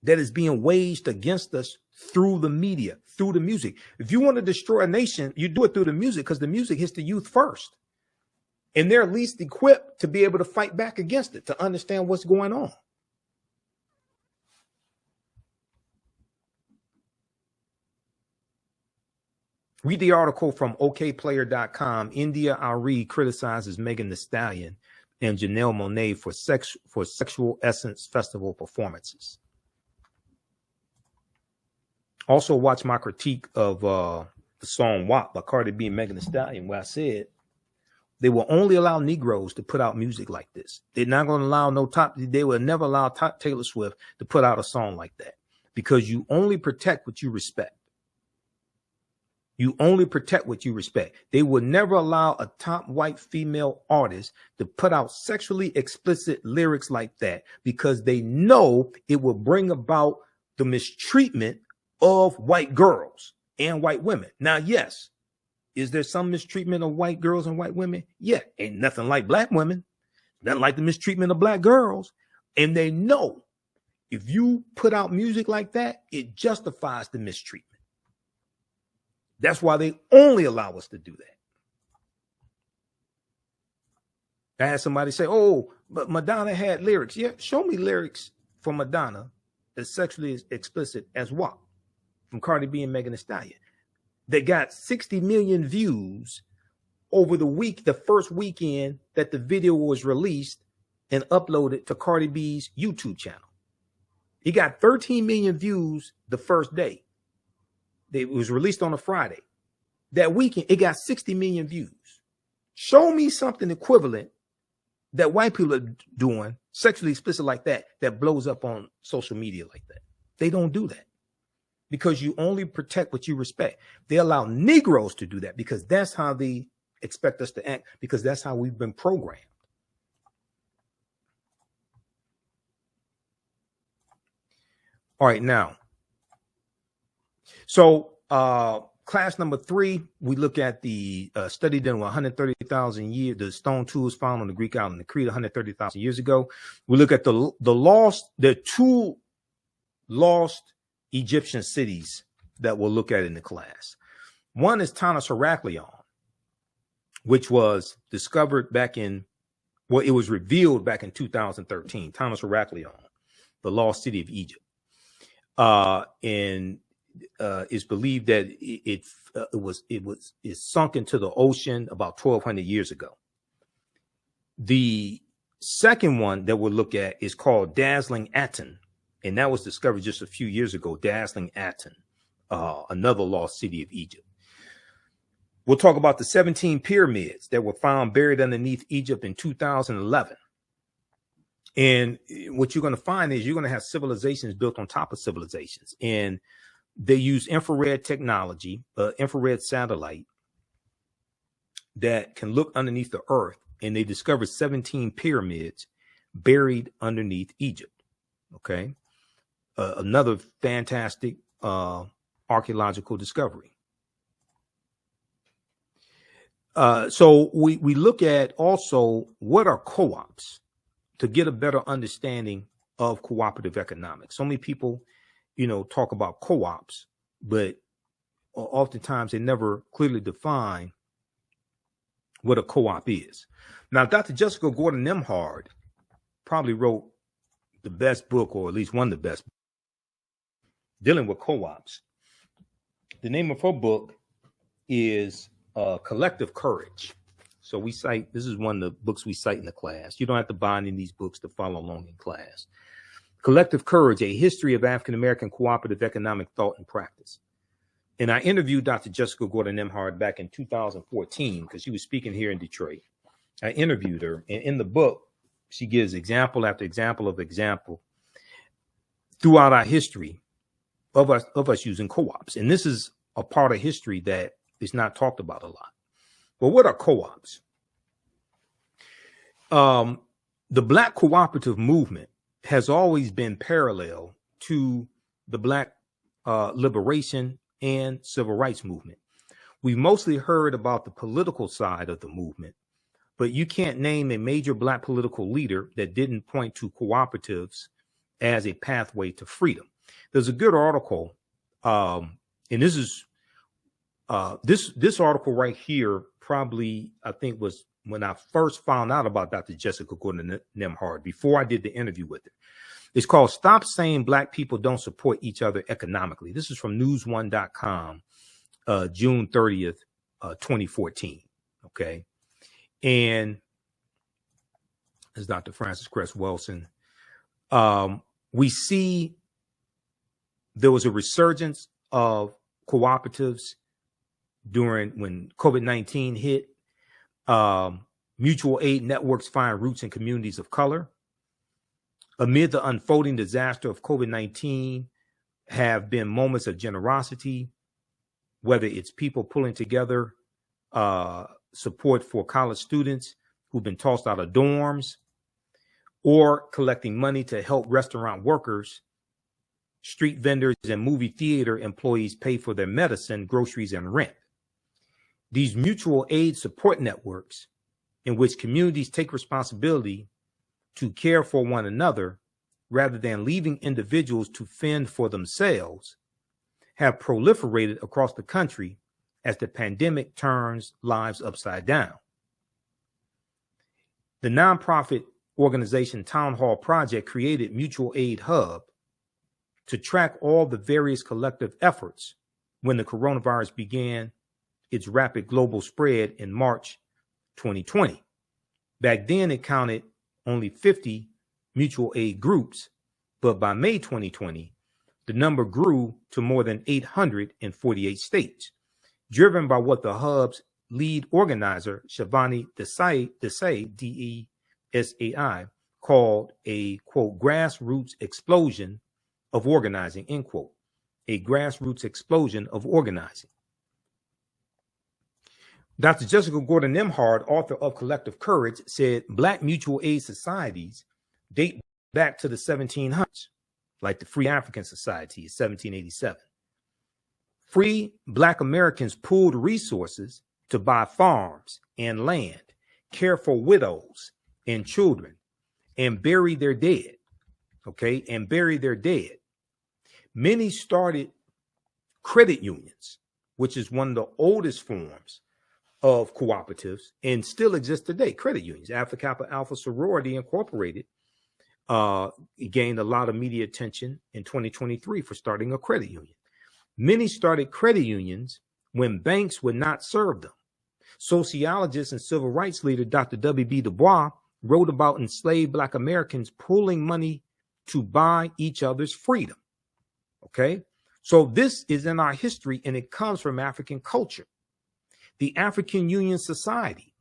that is being waged against us through the media, through the music. If you want to destroy a nation, you do it through the music, because the music hits the youth first. And they're least equipped to be able to fight back against it, to understand what's going on. Read the article from okplayer.com. India Ari criticizes Megan Thee Stallion and Janelle Monáe for sexual Essence Festival performances. Also, watch my critique of the song WAP by Cardi B and Megan Thee Stallion, where I said they will only allow Negroes to put out music like this. They're not going to allow they will never allow Taylor Swift to put out a song like that, because you only protect what you respect. You only protect what you respect. They will never allow a top white female artist to put out sexually explicit lyrics like that, because they know it will bring about the mistreatment of white girls and white women. Now, yes, is there some mistreatment of white girls and white women? Yeah, ain't nothing like black women, nothing like the mistreatment of black girls. And they know if you put out music like that, it justifies the mistreatment. That's why they only allow us to do that. I had somebody say, oh, but Madonna had lyrics. Yeah, show me lyrics from Madonna as sexually explicit as what? From Cardi B and Megan Thee Stallion. They got 60 million views over the first weekend that the video was released and uploaded to Cardi B's YouTube channel. He got 13 million views the first day. It was released on a Friday. That weekend, it got 60 million views. Show me something equivalent that white people are doing, sexually explicit like that, that blows up on social media like that. They don't do that, because you only protect what you respect. They allow Negroes to do that because that's how they expect us to act, because that's how we've been programmed. All right, now. So class number 3, we look at the study done 130,000 years, the stone tools found on the Greek island of Crete 130,000 years ago. We look at the 2 lost Egyptian cities that we'll look at in the class. One is Tanis Heraklion, which was discovered it was revealed back in 2013. Tanis Heraklion, the lost city of Egypt. And it's believed that it sunk into the ocean about 1,200 years ago. The second one that we'll look at is called Dazzling Aten, and that was discovered just a few years ago. Dazzling Aten, another lost city of Egypt. We'll talk about the 17 pyramids that were found buried underneath Egypt in 2011. And what you're going to find is you're going to have civilizations built on top of civilizations. And they use infrared technology, infrared satellite that can look underneath the earth. And they discovered 17 pyramids buried underneath Egypt. Okay. Another fantastic archaeological discovery. So we look at also what are co-ops to get a better understanding of cooperative economics. So many people, talk about co-ops, but oftentimes they never clearly define what a co-op is. Now, Dr. Jessica Gordon Nembhard probably wrote the best book, or at least one of the best, dealing with co-ops. The name of her book is Collective Courage. So this is one of the books we cite in the class. You don't have to buy any of these books to follow along in class. Collective Courage, A History of African-American Cooperative Economic Thought and Practice. And I interviewed Dr. Jessica Gordon Nembhard back in 2014 because she was speaking here in Detroit. I interviewed her, and in the book, she gives example after example of example throughout our history of us using co-ops. And this is a part of history that is not talked about a lot. But what are co-ops? The Black cooperative movement has always been parallel to the Black liberation and civil rights movement. We've mostly heard about the political side of the movement, but you can't name a major Black political leader that didn't point to cooperatives as a pathway to freedom. There's a good article, and this is this article right here probably, I think, was when I first found out about Dr. Jessica Gordon Nembhard, before I did the interview with her. It's called Stop Saying Black People Don't Support Each Other Economically. This is from newsone.com, June 30th, 2014. Okay. And as Dr. Francis Cress Wilson, we see there was a resurgence of cooperatives when COVID-19 hit. Mutual aid networks find roots in communities of color. Amid the unfolding disaster of COVID-19 have been moments of generosity, whether it's people pulling together support for college students who've been tossed out of dorms, or collecting money to help restaurant workers, street vendors, and movie theater employees pay for their medicine, groceries, and rent. These mutual aid support networks, in which communities take responsibility to care for one another rather than leaving individuals to fend for themselves, have proliferated across the country as the pandemic turns lives upside down. The nonprofit organization Town Hall Project created Mutual Aid Hub to track all the various collective efforts when the coronavirus began its rapid global spread in March 2020. Back then, it counted only 50 mutual aid groups, but by May 2020, the number grew to more than 800 in 48 states, driven by what the hub's lead organizer, Shivani Desai, D-E-S-A-I, called a, quote, grassroots explosion of organizing, end quote, a grassroots explosion of organizing. Dr. Jessica Gordon Nimhard, author of Collective Courage, said Black mutual aid societies date back to the 1700s, like the Free African Society in 1787. Free Black Americans pooled resources to buy farms and land, care for widows and children, and bury their dead, okay, and bury their dead. Many started credit unions, which is one of the oldest forms of cooperatives and still exists today. Credit unions, Alpha Kappa Alpha Sorority Incorporated, gained a lot of media attention in 2023 for starting a credit union. Many started credit unions when banks would not serve them. Sociologist and civil rights leader Dr. W.B. Du Bois wrote about enslaved Black Americans pooling money to buy each other's freedom. Okay, so this is in our history, and it comes from African culture. The African Union Society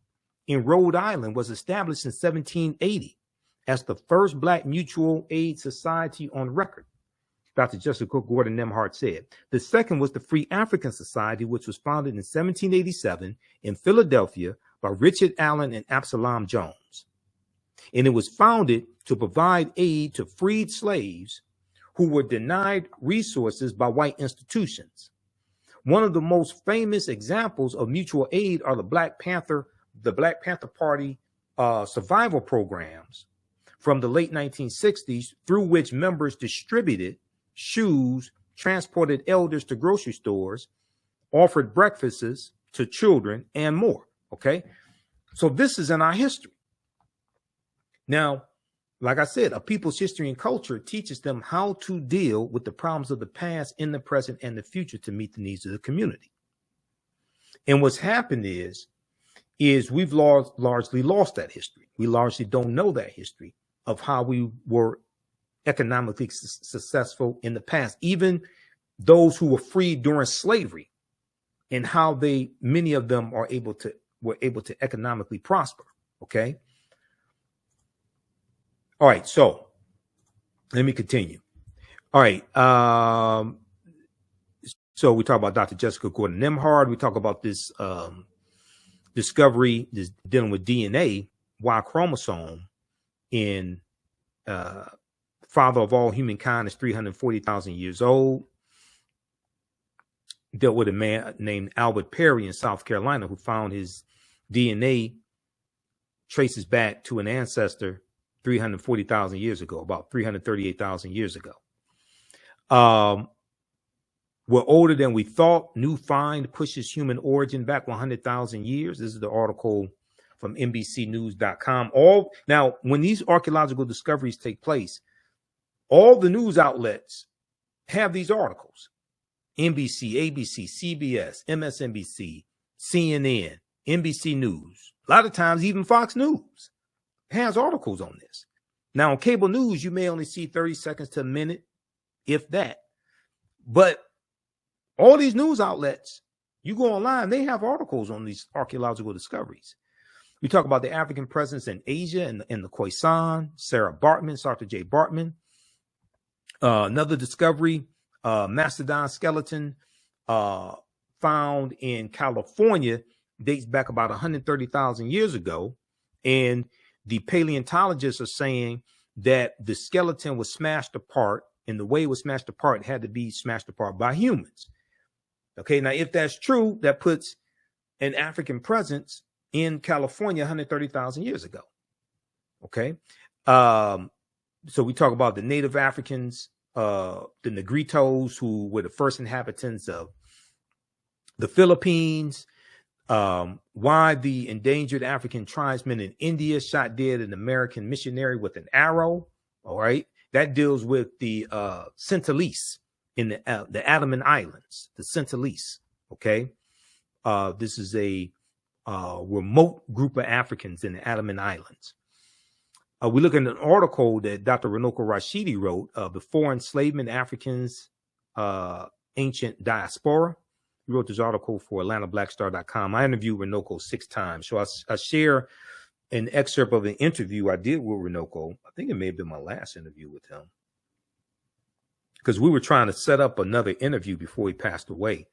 in Rhode Island was established in 1780 as the first Black mutual aid society on record, Dr. Jessica Gordon Nimhard said. The second was the Free African Society, which was founded in 1787 in Philadelphia by Richard Allen and Absalom Jones. And it was founded to provide aid to freed slaves who were denied resources by white institutions. One of the most famous examples of mutual aid are the Black Panther Party survival programs from the late 1960s, through which members distributed shoes, transported elders to grocery stores, offered breakfasts to children, and more. Okay, so this is in our history. Now, like I said, a people's history and culture teaches them how to deal with the problems of the past in the present and the future to meet the needs of the community. And what's happened is we've largely lost that history. We largely don't know that history of how we were economically successful in the past, even those who were freed during slavery, and how many of them were able to economically prosper. Okay. All right, so let me continue. All right, so we talk about Dr. Jessica Gordon Nimhard. We talk about this discovery, this dealing with DNA, Y chromosome in father of all humankind is 340,000 years old. Dealt with a man named Albert Perry in South Carolina who found his DNA traces back to an ancestor 340,000 years ago, about 338,000 years ago. We're older than we thought. New find pushes human origin back 100,000 years. This is the article from NBCnews.com. Now, when these archaeological discoveries take place, all the news outlets have these articles. NBC, ABC, CBS, MSNBC, CNN, NBC News. A lot of times, even Fox News has articles on this. Now, on cable news, you may only see 30 seconds to a minute, if that. But All these news outlets, you go online, they have articles on these archaeological discoveries. We talk about the African presence in Asia and the Khoisan, Sara Baartman, Dr. J. Baartman. Another discovery, mastodon skeleton found in California, dates back about 130,000 years ago. And the paleontologists are saying that the skeleton was smashed apart, and the way it was smashed apart had to be smashed apart by humans. Okay, now if that's true, that puts an African presence in California 130,000 years ago. Okay, so we talk about the native Africans, the Negritos, who were the first inhabitants of the Philippines. Why the endangered African tribesmen in India shot dead an American missionary with an arrow. All right, that deals with the Sentinelese in the Andaman Islands, the Sentinelese. Okay, this is a remote group of Africans in the Andaman Islands. We look at an article that Dr. Runoko Rashidi wrote, Before Enslavement, Africans, Ancient Diaspora. He wrote this article for AtlantaBlackStar.com. I interviewed Runoko 6 times. So I share an excerpt of an interview I did with Runoko. I think it may have been my last interview with him, because we were trying to set up another interview before he passed away.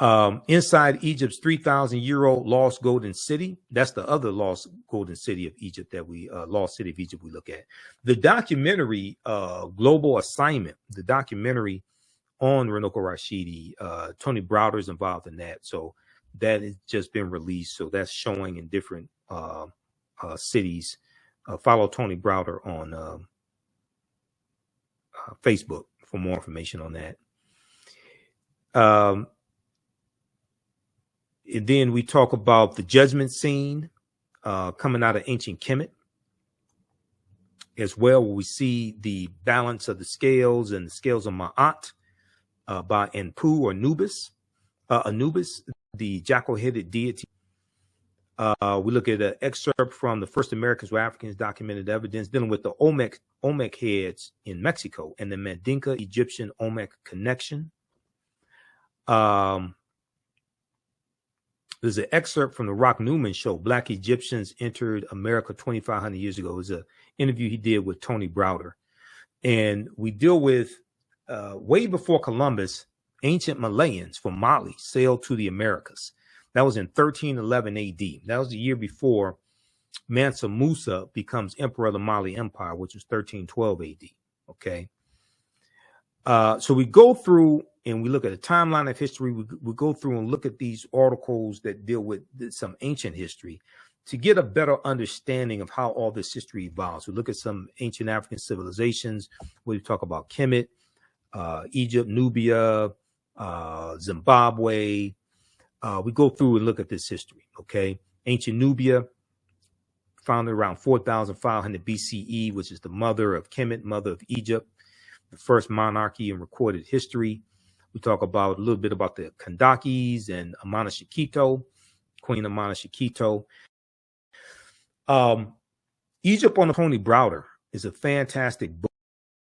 Inside Egypt's 3,000-year-old lost golden city. That's the other lost golden city of Egypt that we lost city of Egypt we look at. The documentary Global Assignment, the documentary on Runoko Rashidi, Tony Browder is involved in that. So that has just been released. So that's showing in different cities. Follow Tony Browder on Facebook for more information on that. And then we talk about the judgment scene coming out of ancient Kemet as well, where we see the balance of the scales and the scales of Ma'at by Anpu or Anubis, the jackal-headed deity. We look at an excerpt from the first Americans were Africans documented evidence dealing with the Olmec heads in Mexico and the Mandinka Egyptian Olmec connection. There's an excerpt from the Rock Newman show, Black Egyptians Entered America 2,500 years ago. It was an interview he did with Tony Browder. And we deal with, way before Columbus, ancient Malayans from Mali sailed to the Americas. That was in 1311 AD. That was the year before Mansa Musa becomes emperor of the Mali Empire, which was 1312 AD. Okay. So we go through and we look at a timeline of history. We go through and look at these articles that deal with some ancient history to get a better understanding of how all this history evolves. We look at some ancient African civilizations. We talk about Kemet, Egypt, Nubia, Zimbabwe. We go through and look at this history. Okay. Ancient Nubia, founded around 4,500 BCE, which is the mother of Kemet, mother of Egypt, the first monarchy in recorded history. We talk about a little bit about the Kandakis and Amana Shikito, Queen Amana Shikito. Egypt on the Tony Browder is a fantastic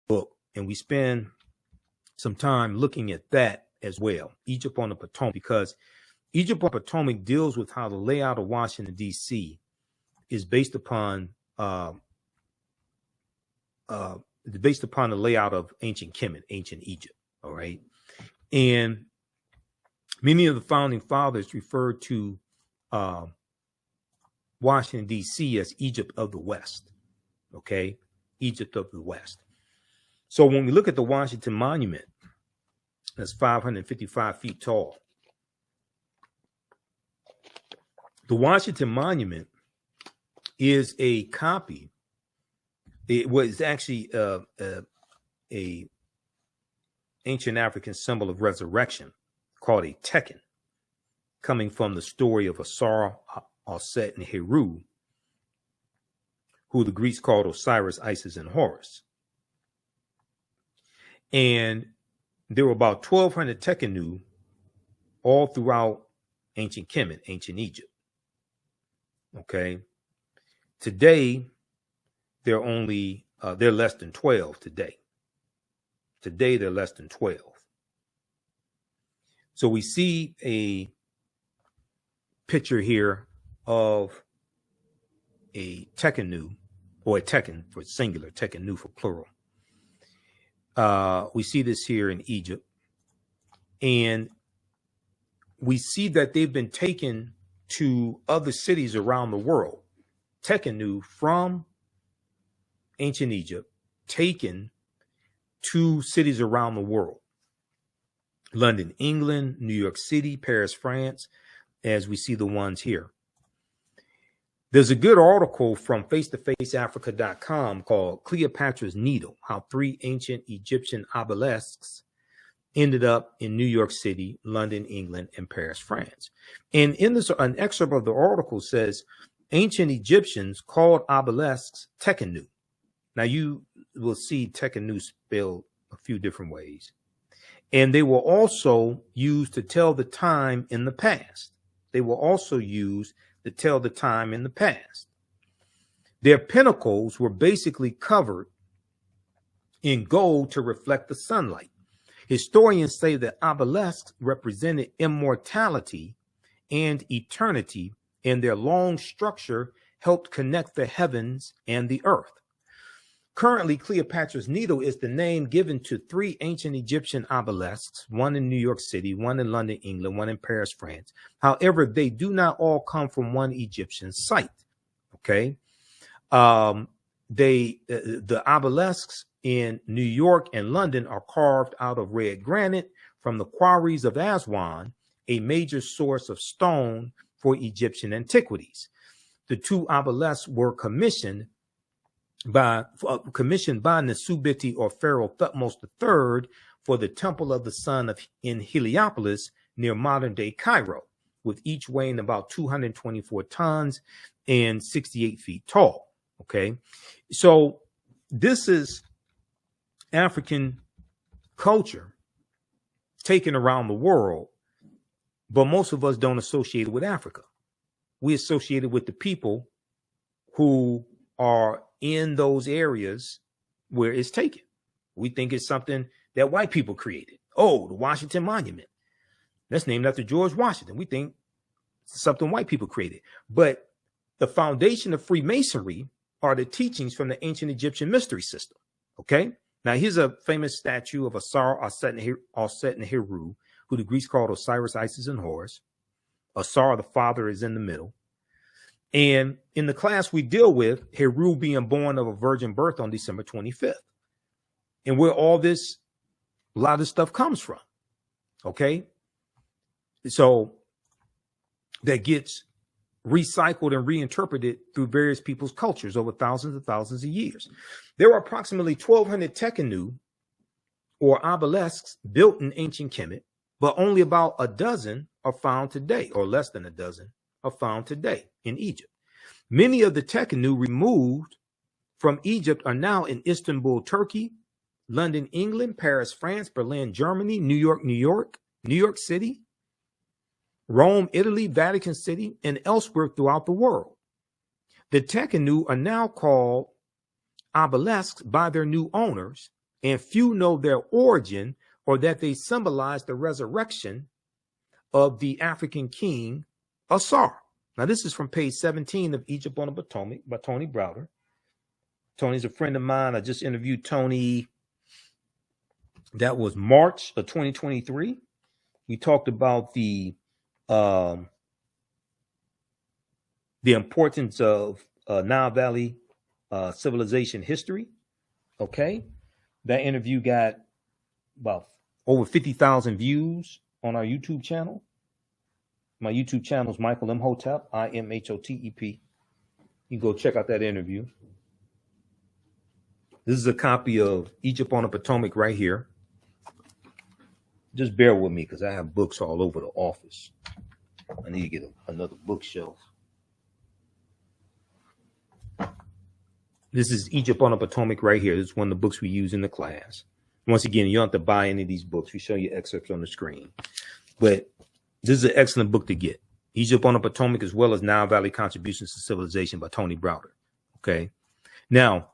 book, and we spend some time looking at that as well. Egypt on the Potomac, because Egypt on the Potomac deals with how the layout of Washington, D.C. is based upon the layout of ancient Kemet, ancient Egypt. All right. And many of the founding fathers referred to Washington, D.C. as Egypt of the West. Okay. Egypt of the West. So when we look at the Washington Monument, that's 555 feet tall. The Washington Monument is a copy. It was actually a ancient African symbol of resurrection called a Tekken, coming from the story of Asar, Aset, and Heru, who the Greeks called Osiris, Isis, and Horus. And there were about 1,200 Tekkenu all throughout ancient Kemet, ancient Egypt. Okay. Today, they're less than 12 today. Today, they're less than 12. So we see a picture here of a Tekenu, or a Tekken for singular, Tekenu for plural. We see this here in Egypt, and we see that they've been taken to other cities around the world. Tekenu from ancient Egypt, taken to cities around the world. London, England, New York City, Paris, France, as we see the ones here. There's a good article from face-to-faceafrica.com called Cleopatra's Needle, How 3 Ancient Egyptian Obelisks Ended Up in New York City, London, England, and Paris, France. And in this, an excerpt of the article says, ancient Egyptians called obelisks Tekenu. Now you will see Tekenu spelled a few different ways. And they were also used to tell the time in the past. They were also used to tell the time in the past. Their pinnacles were basically covered in gold to reflect the sunlight. Historians say that obelisks represented immortality and eternity, and their long structure helped connect the heavens and the earth. Currently, Cleopatra's Needle is the name given to 3 ancient Egyptian obelisks, one in New York City, one in London, England, one in Paris, France. However, they do not all come from one Egyptian site. Okay. The obelisks in New York and London are carved out of red granite from the quarries of Aswan, a major source of stone for Egyptian antiquities. The 2 obelisks were commissioned by Nesubiti or Pharaoh Thutmose III for the Temple of the Sun in Heliopolis near modern-day Cairo, with each weighing about 224 tons and 68 feet tall. Okay, so this is African culture taken around the world, but most of us don't associate it with Africa. We associate it with the people who are in those areas where it's taken. We think it's something that white people created. Oh, the Washington Monument. That's named after George Washington. We think it's something white people created. But the foundation of Freemasonry are the teachings from the ancient Egyptian mystery system. Okay? Now, here's a famous statue of Asar, Aset, and Heru, who the Greeks called Osiris, Isis, and Horus. Asar, the father, is in the middle. And in the class we deal with, Heru being born of a virgin birth on December 25th. And where a lot of this stuff comes from. Okay? So that gets recycled and reinterpreted through various people's cultures over thousands and thousands of years. There are approximately 1,200 Tekenu, or obelisks, built in ancient Kemet, but only about a dozen are found today, or less than a dozen are found today in Egypt. Many of the Tekenu removed from Egypt are now in Istanbul, Turkey, London, England, Paris, France, Berlin, Germany, New York City, Rome, Italy, Vatican City, and elsewhere throughout the world. The Tekenu are now called obelisks by their new owners, and few know their origin or that they symbolize the resurrection of the African king Asar. Now, this is from page 17 of Egypt on the Potomac by Tony Browder. Tony's a friend of mine. I just interviewed Tony. That was March of 2023. We talked about the importance of Nile Valley civilization history. Okay. That interview got about over 50,000 views on our YouTube channel. My YouTube channel is Michael Imhotep, Imhotep. You can go check out that interview. This is a copy of Egypt on the Potomac right here. Just bear with me because I have books all over the office. I need to get another bookshelf. This is Egypt on the Potomac right here. This is one of the books we use in the class. Once again, you don't have to buy any of these books. We show you excerpts on the screen. But this is an excellent book to get. Egypt on the Potomac, as well as Nile Valley Contributions to Civilization by Tony Browder. Okay. Now,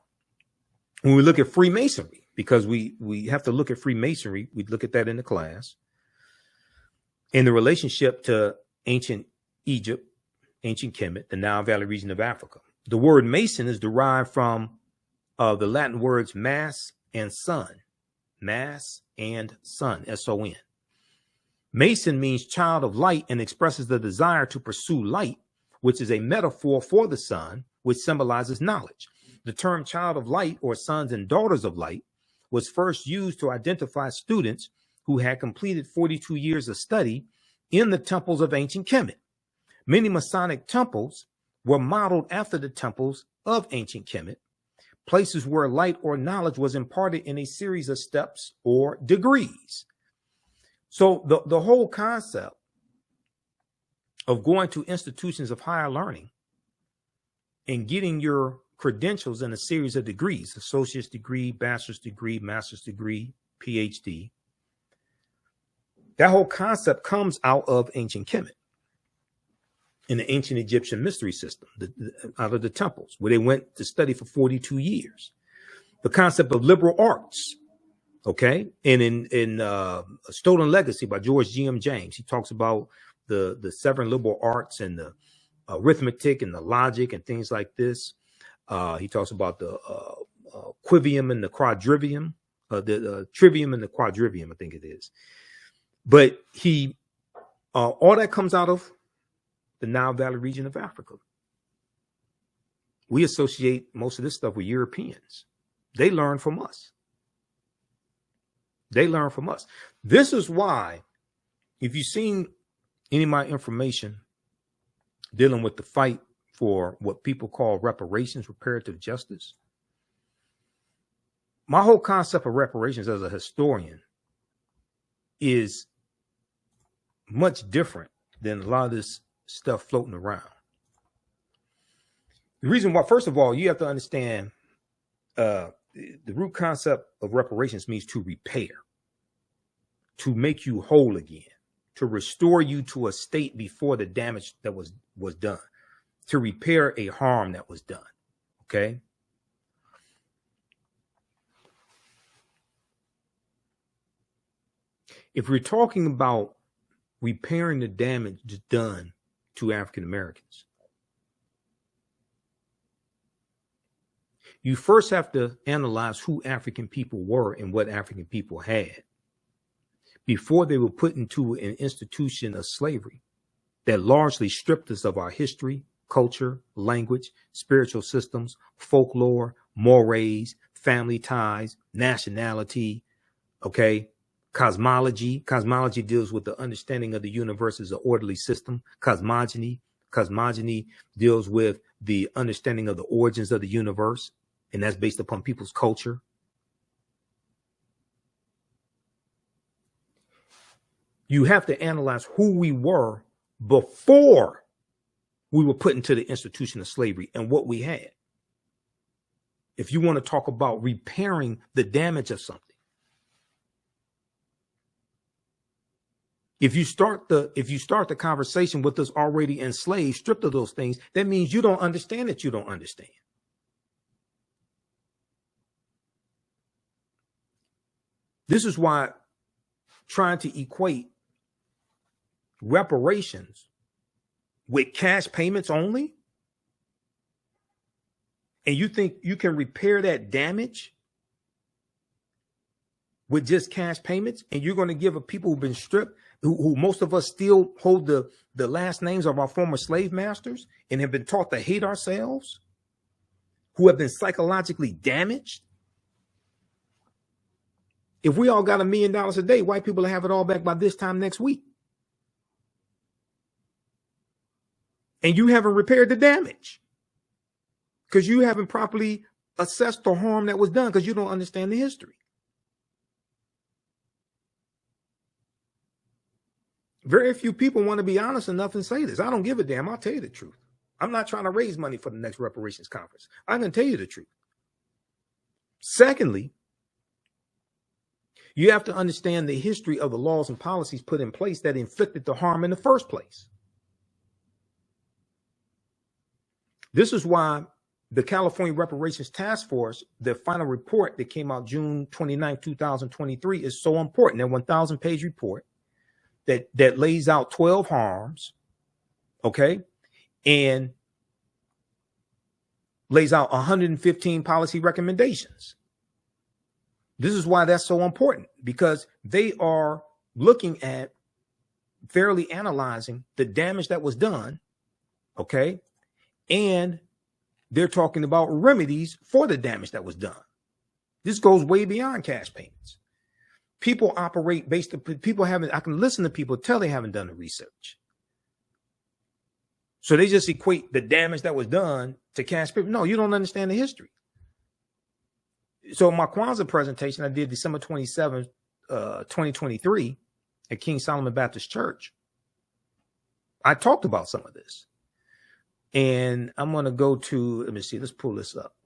when we look at Freemasonry, because we have to look at Freemasonry, we look at that in the class. in the relationship to ancient Egypt, ancient Kemet, the Nile Valley region of Africa. The word Mason is derived from the Latin words mass and sun. Mass and sun, S-O-N. Mason means child of light and expresses the desire to pursue light, which is a metaphor for the sun, which symbolizes knowledge. The term child of light, or sons and daughters of light, was first used to identify students who had completed 42 years of study in the temples of ancient Kemet. Many Masonic temples were modeled after the temples of ancient Kemet, places where light or knowledge was imparted in a series of steps or degrees. So the whole concept of going to institutions of higher learning and getting your credentials in a series of degrees, associate's degree, bachelor's degree, master's degree, PhD, that whole concept comes out of ancient Kemet, in the ancient Egyptian mystery system, out of the temples, where they went to study for 42 years. The concept of liberal arts, okay? And in Stolen Legacy by George G.M. James, he talks about the 7 liberal arts and the arithmetic and the logic and things like this. He talks about the quivium and the quadrivium, the trivium and the quadrivium, I think it is. But all that comes out of the Nile Valley region of Africa. We associate most of this stuff with Europeans. They learn from us. They learn from us. This is why, if you've seen any of my information dealing with the fight for what people call reparations, reparative justice, my whole concept of reparations as a historian is much different than a lot of this stuff floating around. The reason why, first of all, you have to understand the root concept of reparations means to repair, to make you whole again, to restore you to a state before the damage that was done, to repair a harm that was done. Okay. If we're talking about repairing the damage done to African Americans, you first have to analyze who African people were and what African people had before they were put into an institution of slavery that largely stripped us of our history, culture, language, spiritual systems, folklore, mores, family ties, nationality, okay? Cosmology. Cosmology deals with the understanding of the universe as an orderly system. Cosmogony deals with the understanding of the origins of the universe, and that's based upon people's culture. You have to analyze who we were before we were put into the institution of slavery and what we had. If you want to talk about repairing the damage of something, if you start the conversation with us already enslaved, stripped of those things, that means you don't understand that you don't understand. This is why trying to equate reparations with cash payments only, and you think you can repair that damage with just cash payments, and you're going to give a people who've been stripped, who most of us still hold the last names of our former slave masters and have been taught to hate ourselves, who have been psychologically damaged. If we all got $1 million a day, white people will have it all back by this time next week. And you haven't repaired the damage because you haven't properly assessed the harm that was done because you don't understand the history. Very few people want to be honest enough and say this. I don't give a damn. I'll tell you the truth. I'm not trying to raise money for the next reparations conference. I'm going to tell you the truth. Secondly, you have to understand the history of the laws and policies put in place that inflicted the harm in the first place. This is why the California Reparations Task Force, their final report that came out June 29, 2023, is so important. Their 1,000-page report that lays out 12 harms, okay, and lays out 115 policy recommendations. This is why that's so important, because they are looking at fairly analyzing the damage that was done, okay, and they're talking about remedies for the damage that was done. This goes way beyond cash payments. People operate based on people haven't. I can listen to people tell they haven't done the research. So they just equate the damage that was done to cash payments. No, you don't understand the history. So my Kwanzaa presentation I did December 27th, 2023 at King Solomon Baptist Church. I talked about some of this. And I'm going to go to, let me see, let's pull this up.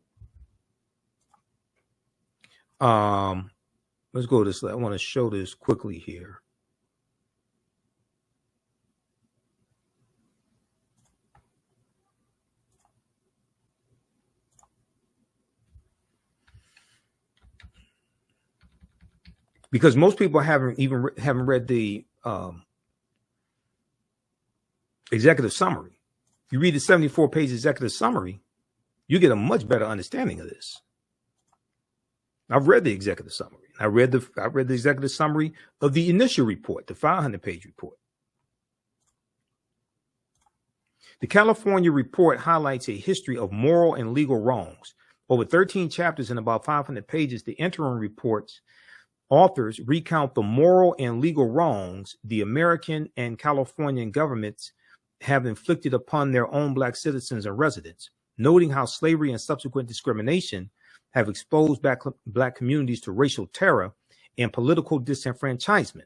Let's go to this. I want to show this quickly here. Because most people haven't read the executive summary. If you read the 74-page executive summary, you get a much better understanding of this. I've read the executive summary. I read the executive summary of the initial report, the 500-page report. The California report highlights a history of moral and legal wrongs. Over 13 chapters and about 500 pages, the interim report's authors recount the moral and legal wrongs the American and Californian governments have inflicted upon their own Black citizens and residents, noting how slavery and subsequent discrimination have exposed Black communities to racial terror and political disenfranchisement,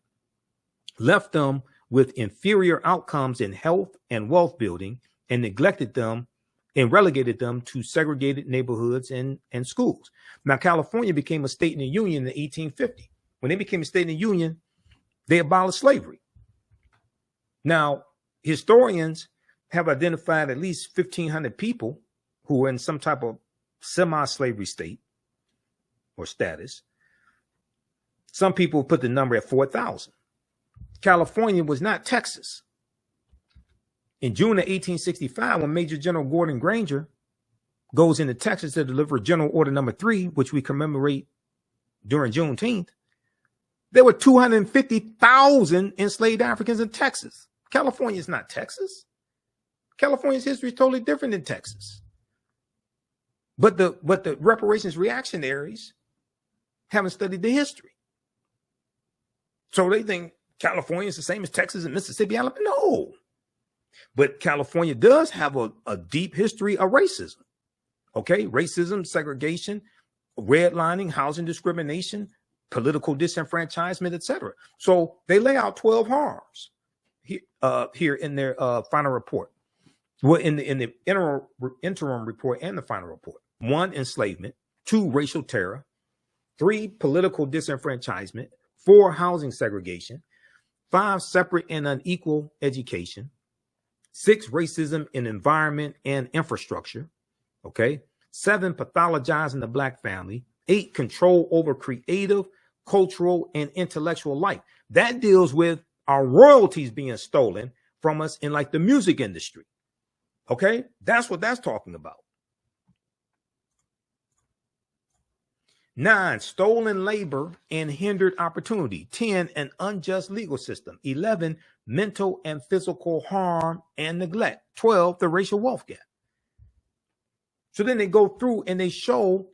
left them with inferior outcomes in health and wealth building, and neglected them and relegated them to segregated neighborhoods and schools. Now, California became a state in the Union in 1850. When they became a state in the Union, they abolished slavery. Now, historians have identified at least 1,500 people who were in some type of semi-slavery state or status. Some people put the number at 4,000. California was not Texas. In June of 1865, when Major General Gordon Granger goes into Texas to deliver General Order Number 3, which we commemorate during Juneteenth, there were 250,000 enslaved Africans in Texas. California is not Texas. California's history is totally different than Texas. But the reparations reactionaries haven't studied the history. So they think California is the same as Texas and Mississippi, Alabama. No. But California does have a deep history of racism. Okay, racism, segregation, redlining, housing discrimination, political disenfranchisement, etc. So they lay out 12 harms here in their final report. Well, in the interim report and the final report. 1, enslavement. 2, racial terror. 3, political disenfranchisement. 4, housing segregation. 5, separate and unequal education. 6, racism in environment and infrastructure. Okay. 7, pathologizing the Black family. 8, control over creative, cultural, and intellectual life. That deals with our royalties being stolen from us in like the music industry. Okay. That's what that's talking about. 9, stolen labor and hindered opportunity. 10, an unjust legal system. 11, mental and physical harm and neglect. 12, the racial wealth gap. So then they go through and they show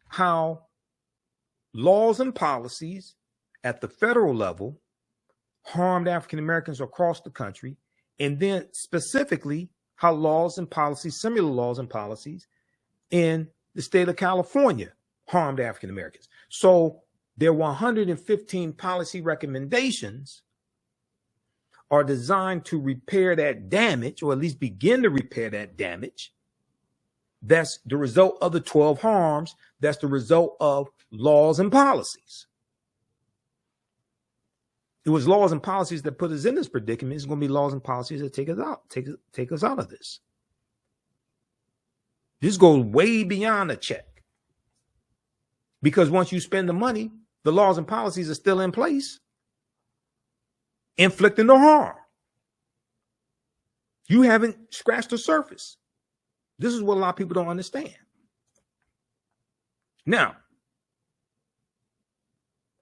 how laws and policies at the federal level harmed African Americans across the country, and then specifically how laws and policies, similar laws and policies in the state of California harmed African Americans. So their 115 policy recommendations are designed to repair that damage, or at least begin to repair that damage. That's the result of the 12 harms. That's the result of laws and policies. It was laws and policies that put us in this predicament. It's going to be laws and policies that take us out of this. This goes way beyond a check. Because once you spend the money, the laws and policies are still in place. inflicting the harm. You haven't scratched the surface. This is what a lot of people don't understand. Now,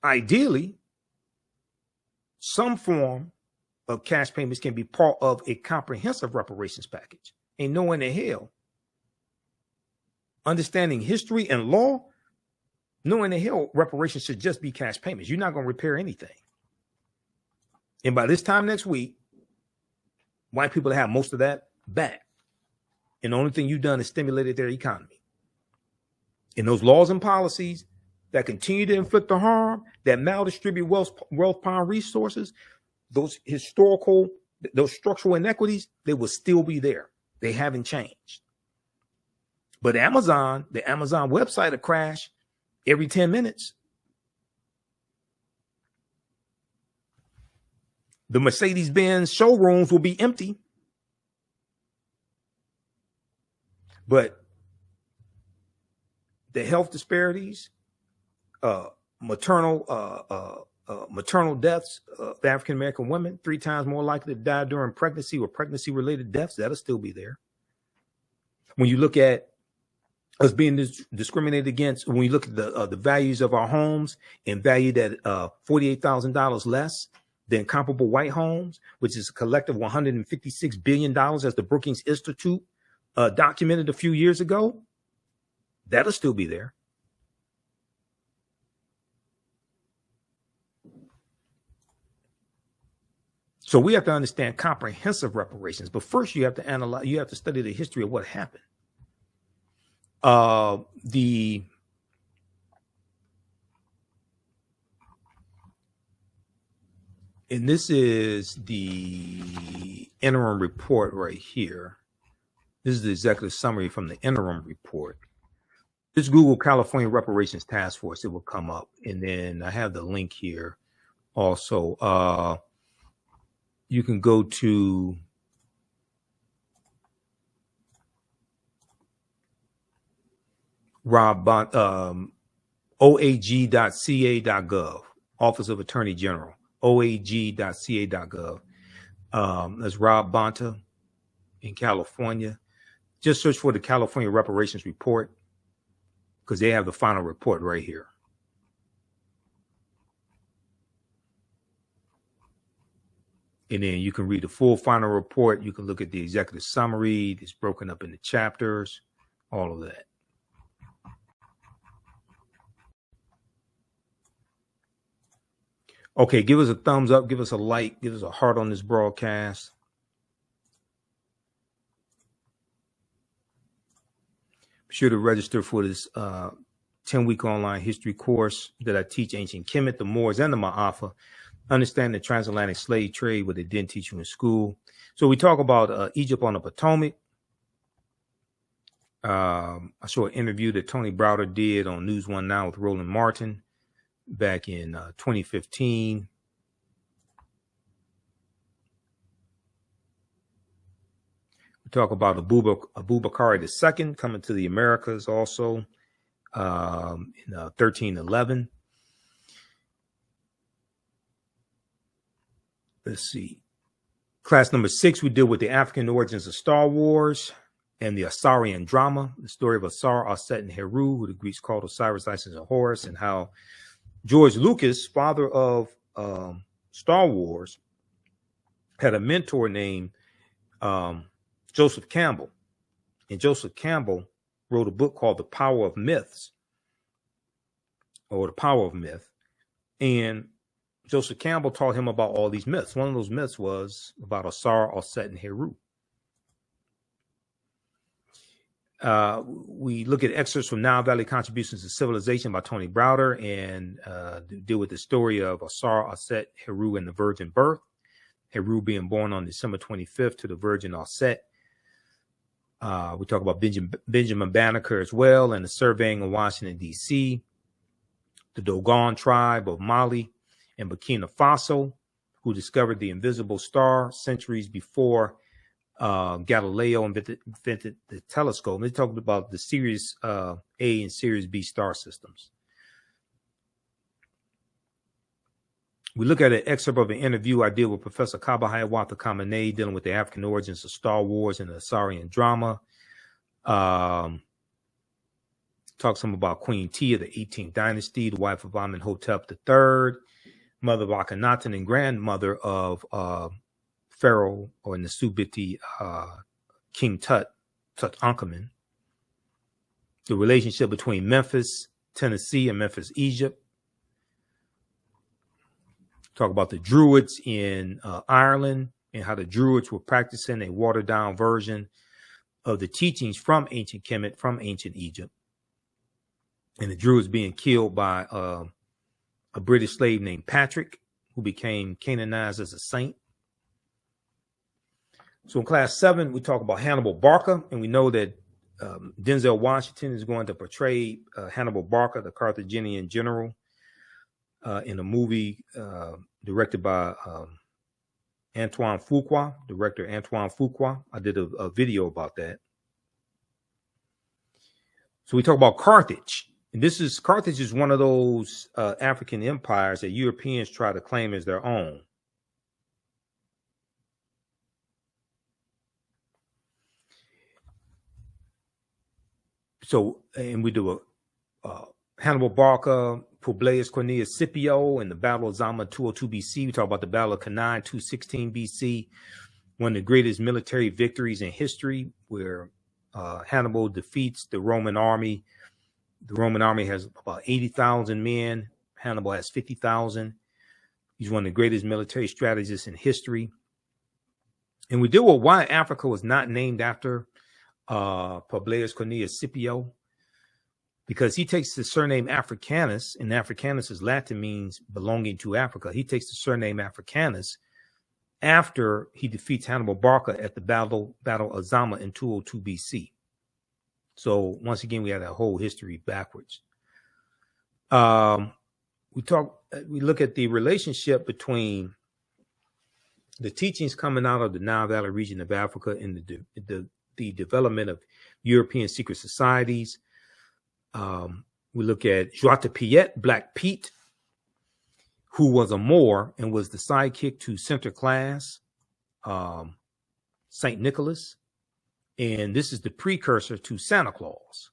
ideally, some form of cash payments can be part of a comprehensive reparations package. Ain't no way in the hell. Understanding history and law, no in the hell reparations should just be cash payments. You're not going to repair anything. And by this time next week, white people have most of that back. And the only thing you've done is stimulated their economy. And those laws and policies that continue to inflict the harm, that maldistribute wealth, power, and resources, those structural inequities, they will still be there. They haven't changed. But the Amazon website will crash every 10 minutes. The Mercedes-Benz showrooms will be empty. But the health disparities, maternal deaths of African-American women, 3 times more likely to die during pregnancy or pregnancy-related deaths, that'll still be there. When you look at us being discriminated against, when you look at the values of our homes and valued at $48,000 less than comparable white homes, which is a collective $156 billion, as the Brookings Institute documented a few years ago, that'll still be there. So we have to understand comprehensive reparations, but first you have to analyze, you have to study the history of what happened. And this is the interim report right here. This is the executive summary from the interim report. Just Google California Reparations Task Force, it will come up. And then I have the link here also. You can go to oag.ca.gov, Office of Attorney General, oag.ca.gov. That's Rob Bonta in California. Just search for the California Reparations Report, because they have the final report right here. And then you can read the full final report. You can look at the executive summary. It's broken up into chapters, all of that. Okay, give us a thumbs up, give us a like, give us a heart on this broadcast. Be sure to register for this 10-week online history course that I teach ancient Kemet, the Moors, and the Maafa. Understand the transatlantic slave trade, what they didn't teach you in school. So we talk about Egypt on the Potomac. I saw an interview that Tony Browder did on News One Now with Roland Martin back in 2015. We talk about Abubakar II coming to the Americas also in 1311. Let's see. Class number 6, we deal with the African origins of Star Wars and the Asarian drama, the story of Asar, Aset, and Heru, who the Greeks called Osiris, Isis, and Horus, and how George Lucas, father of Star Wars, had a mentor named Joseph Campbell. And Joseph Campbell wrote a book called The Power of Myths, or The Power of Myth. And Joseph Campbell taught him about all these myths. One of those myths was about Asar, Aset, and Heru. We look at excerpts from Nile Valley Contributions to Civilization by Tony Browder and deal with the story of Asar, Aset, Heru, and the virgin birth. Heru being born on December 25th to the virgin Aset. We talk about Benjamin Banneker as well, and the surveying of Washington, D.C., the Dogon tribe of Mali and Burkina Faso, who discovered the invisible star centuries before Galileo invented the telescope. And they talked about the Sirius A and Sirius B star systems. We look at an excerpt of an interview I did with Professor Kaba Hiawatha Khamenei dealing with the African origins of Star Wars and the Assyrian drama. Talks some about Queen Tia, the 18th dynasty, the wife of Imhotep III, mother of Akhenaten and grandmother of Pharaoh, or Nasubiti, King Tutankhamun. The relationship between Memphis, Tennessee, and Memphis, Egypt. Talk about the Druids in Ireland and how the Druids were practicing a watered-down version of the teachings from ancient Kemet, from ancient Egypt. And the Druids being killed by a British slave named Patrick, who became canonized as a saint. So in class 7, we talk about Hannibal Barca, and we know that Denzel Washington is going to portray Hannibal Barca, the Carthaginian general, in a movie directed by Antoine Fuqua, director Antoine Fuqua. I did a video about that. So we talk about Carthage. And Carthage is one of those African empires that Europeans try to claim as their own. So, and we do a Hannibal Barca, Publius Cornelius Scipio, and the Battle of Zama 202 BC. We talk about the Battle of Cannae 216 BC, one of the greatest military victories in history, where Hannibal defeats the Roman army. The Roman army has about 80,000 men. Hannibal has 50,000. He's one of the greatest military strategists in history. And we deal with why Africa was not named after Publius Cornelius Scipio, because he takes the surname Africanus, and Africanus is Latin, means belonging to Africa. He takes the surname Africanus after he defeats Hannibal Barca at the Battle of Zama in 202 BC. So once again, we have that whole history backwards. We look at the relationship between the teachings coming out of the Nile Valley region of Africa and the development of European secret societies. We look at Joie de Piet, Black Pete, who was a Moor and was the sidekick to Sinterklaas, Saint Nicholas. And this is the precursor to Santa Claus.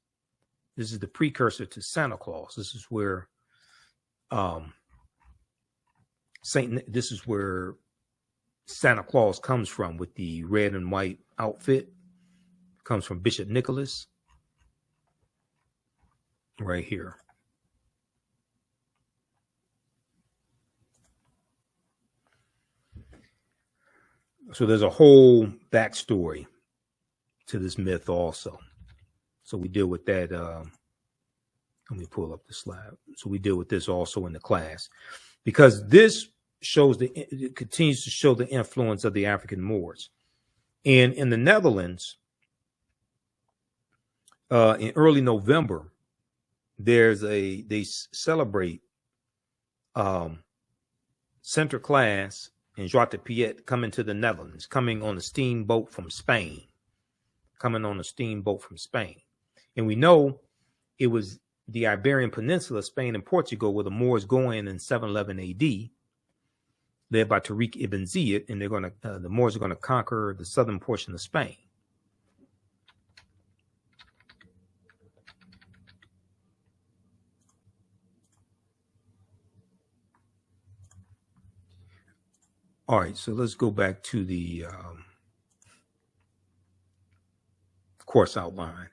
This is the precursor to Santa Claus. This is where Santa Claus comes from, with the red and white outfit. Comes from Bishop Nicholas. Right here. So there's a whole backstory to this myth also. So we deal with that. Let me pull up the slide. So we deal with this also in the class, because this it continues to show the influence of the African Moors. And in the Netherlands, in early November, they celebrate Sinterklaas and Joie de Piet coming to the Netherlands, coming on a steamboat from Spain. And we know it was the Iberian Peninsula, Spain and Portugal, where the Moors go in 711 AD, led by Tariq ibn Ziyad, and the Moors are going to conquer the southern portion of Spain. All right, so let's go back to the course outline.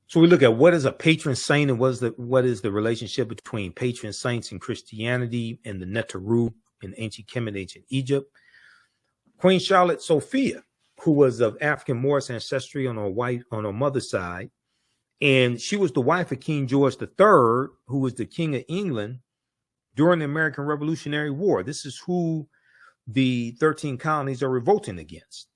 So we look at what is a patron saint and what is the relationship between patron saints in Christianity and the Neteru in ancient Kemet, ancient Egypt. Queen Charlotte Sophia, who was of African Moorish ancestry on her mother's side, and she was the wife of King George III, who was the King of England during the American Revolutionary War. This is who the 13 colonies are revolting against.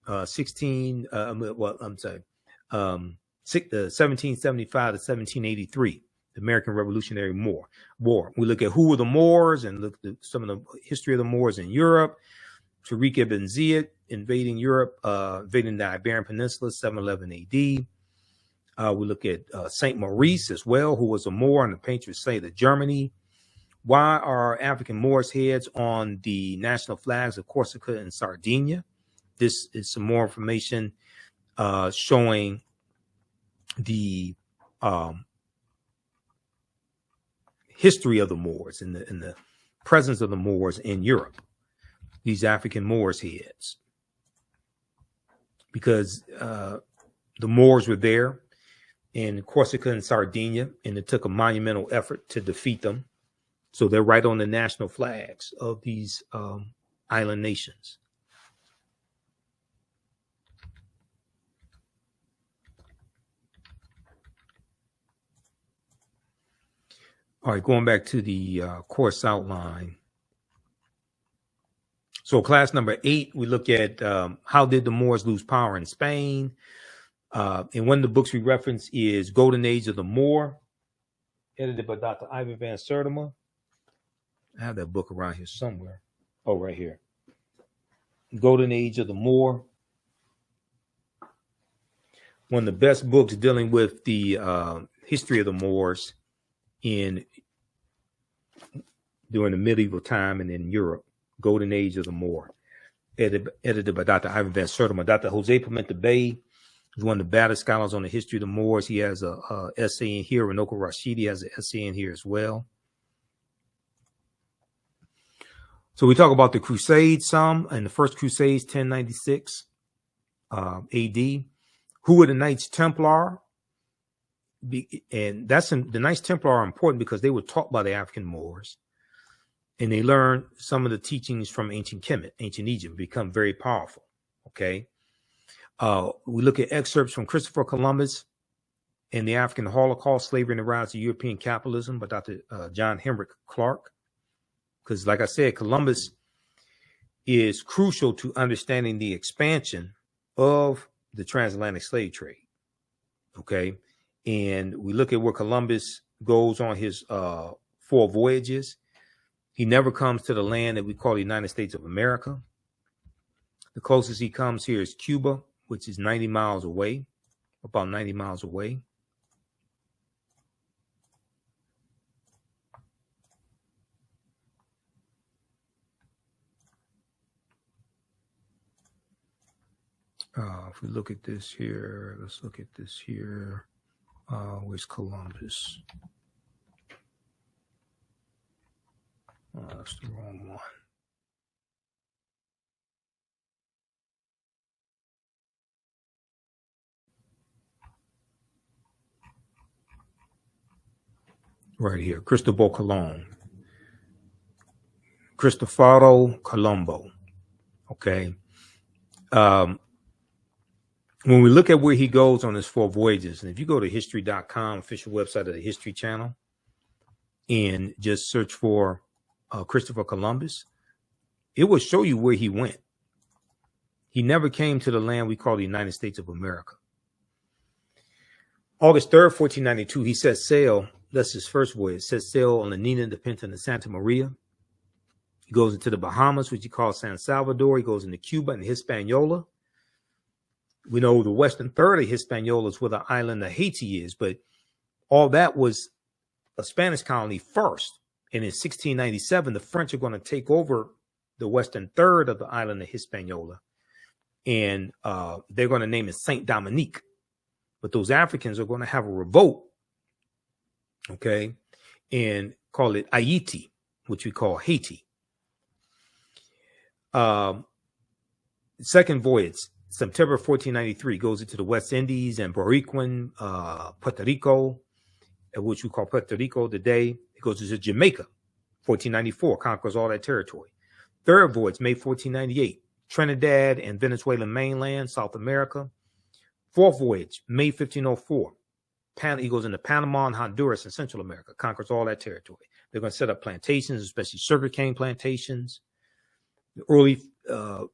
1775 to 1783, the American Revolutionary War. We look at who were the Moors and look at some of the history of the Moors in Europe. Tariq ibn Ziyad invading Europe, invading the Iberian Peninsula, 711 AD. We look at Saint Maurice as well, who was a Moor and the patron saint of Germany. Why are African Moors heads on the national flags of Corsica and Sardinia? This is some more information showing the history of the Moors and the presence of the Moors in Europe. These African Moors heads, because the Moors were there in Corsica and Sardinia, and it took a monumental effort to defeat them. So they're right on the national flags of these island nations. All right, going back to the course outline. So class number 8, we look at how did the Moors lose power in Spain? And one of the books we reference is Golden Age of the Moor, edited by Dr. Ivan van Sertima. I have that book around here somewhere. Oh, right here. Golden Age of the Moor. One of the best books dealing with the history of the Moors during the medieval time and in Europe. Golden Age of the Moor, edited by Dr. Ivan van Sertima. Dr. Jose Pimenta Bay is one of the baddest scholars on the history of the Moors. He has a essay in here. Ranoko Rashidi has an essay in here as well. So we talk about the Crusades some, and the first Crusades, 1096 AD. Who were the Knights Templar? And the Knights Templar are important because they were taught by the African Moors. And they learn some of the teachings from ancient Kemet, ancient Egypt, become very powerful. Okay. We look at excerpts from Christopher Columbus and the African Holocaust, Slavery and the Rise of European Capitalism by Dr. John Henrik Clarke. Because like I said, Columbus is crucial to understanding the expansion of the transatlantic slave trade. Okay. And we look at where Columbus goes on his 4 voyages. He never comes to the land that we call the United States of America. The closest he comes here is Cuba, which is 90 miles away, about 90 miles away. If we look at this here, let's look at this here. Where's Columbus? That's the wrong one. Right here, Cristobal Colon. Cristoforo Colombo. Okay. When we look at where he goes on his 4 voyages, and if you go to history.com, official website of the History Channel, and just search for Christopher Columbus, it will show you where he went. He never came to the land we call the United States of America. August 3rd, 1492, he set sail. That's his first voyage. Set sail on the Nina, the Pinta, and the Santa Maria. He goes into the Bahamas, which he calls San Salvador. He goes into Cuba and Hispaniola. We know the western third of Hispaniola is where the island of Haiti is, but all that was a Spanish colony first. And in 1697, the French are going to take over the western third of the island of Hispaniola. And they're going to name it Saint Dominique. But those Africans are going to have a revolt, okay, and call it Haiti, which we call Haiti. Second voyage, September 1493, goes into the West Indies and Boricuan, Puerto Rico, which we call Puerto Rico today. It goes to Jamaica, 1494, conquers all that territory. Third voyage, May 1498, Trinidad and Venezuelan mainland, South America. Fourth voyage, May 1504, he goes into Panama and Honduras in Central America, conquers all that territory. They're going to set up plantations, especially sugarcane plantations. Early, about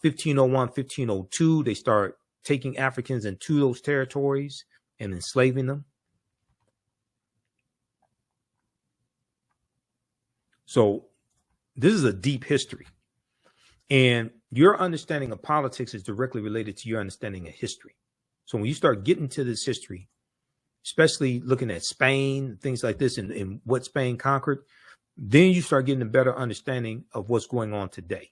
1501, 1502, they start taking Africans into those territories and enslaving them. So this is a deep history. And your understanding of politics is directly related to your understanding of history. So when you start getting to this history, especially looking at Spain, things like this, and what Spain conquered, then you start getting a better understanding of what's going on today,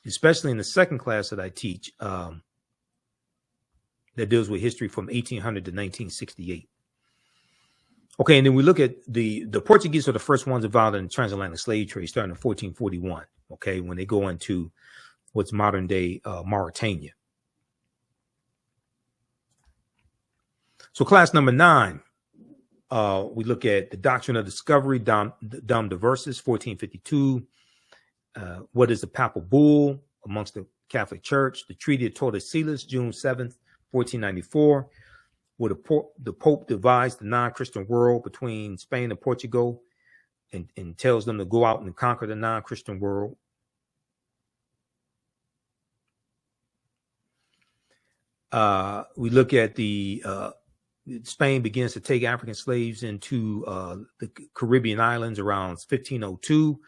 especially in the second class that I teach that deals with history from 1800 to 1968. Okay, and then we look at the Portuguese are the first ones involved in the transatlantic slave trade starting in 1441, okay, when they go into what's modern day Mauritania. So class number 9, we look at the doctrine of discovery, Dom Diversis, 1452. What is the papal bull amongst the Catholic Church? The Treaty of Tordesillas, June 7th, 1494, where the Pope divides the non-Christian world between Spain and Portugal and tells them to go out and conquer the non-Christian world. We look at the Spain begins to take African slaves into the Caribbean islands around 1502.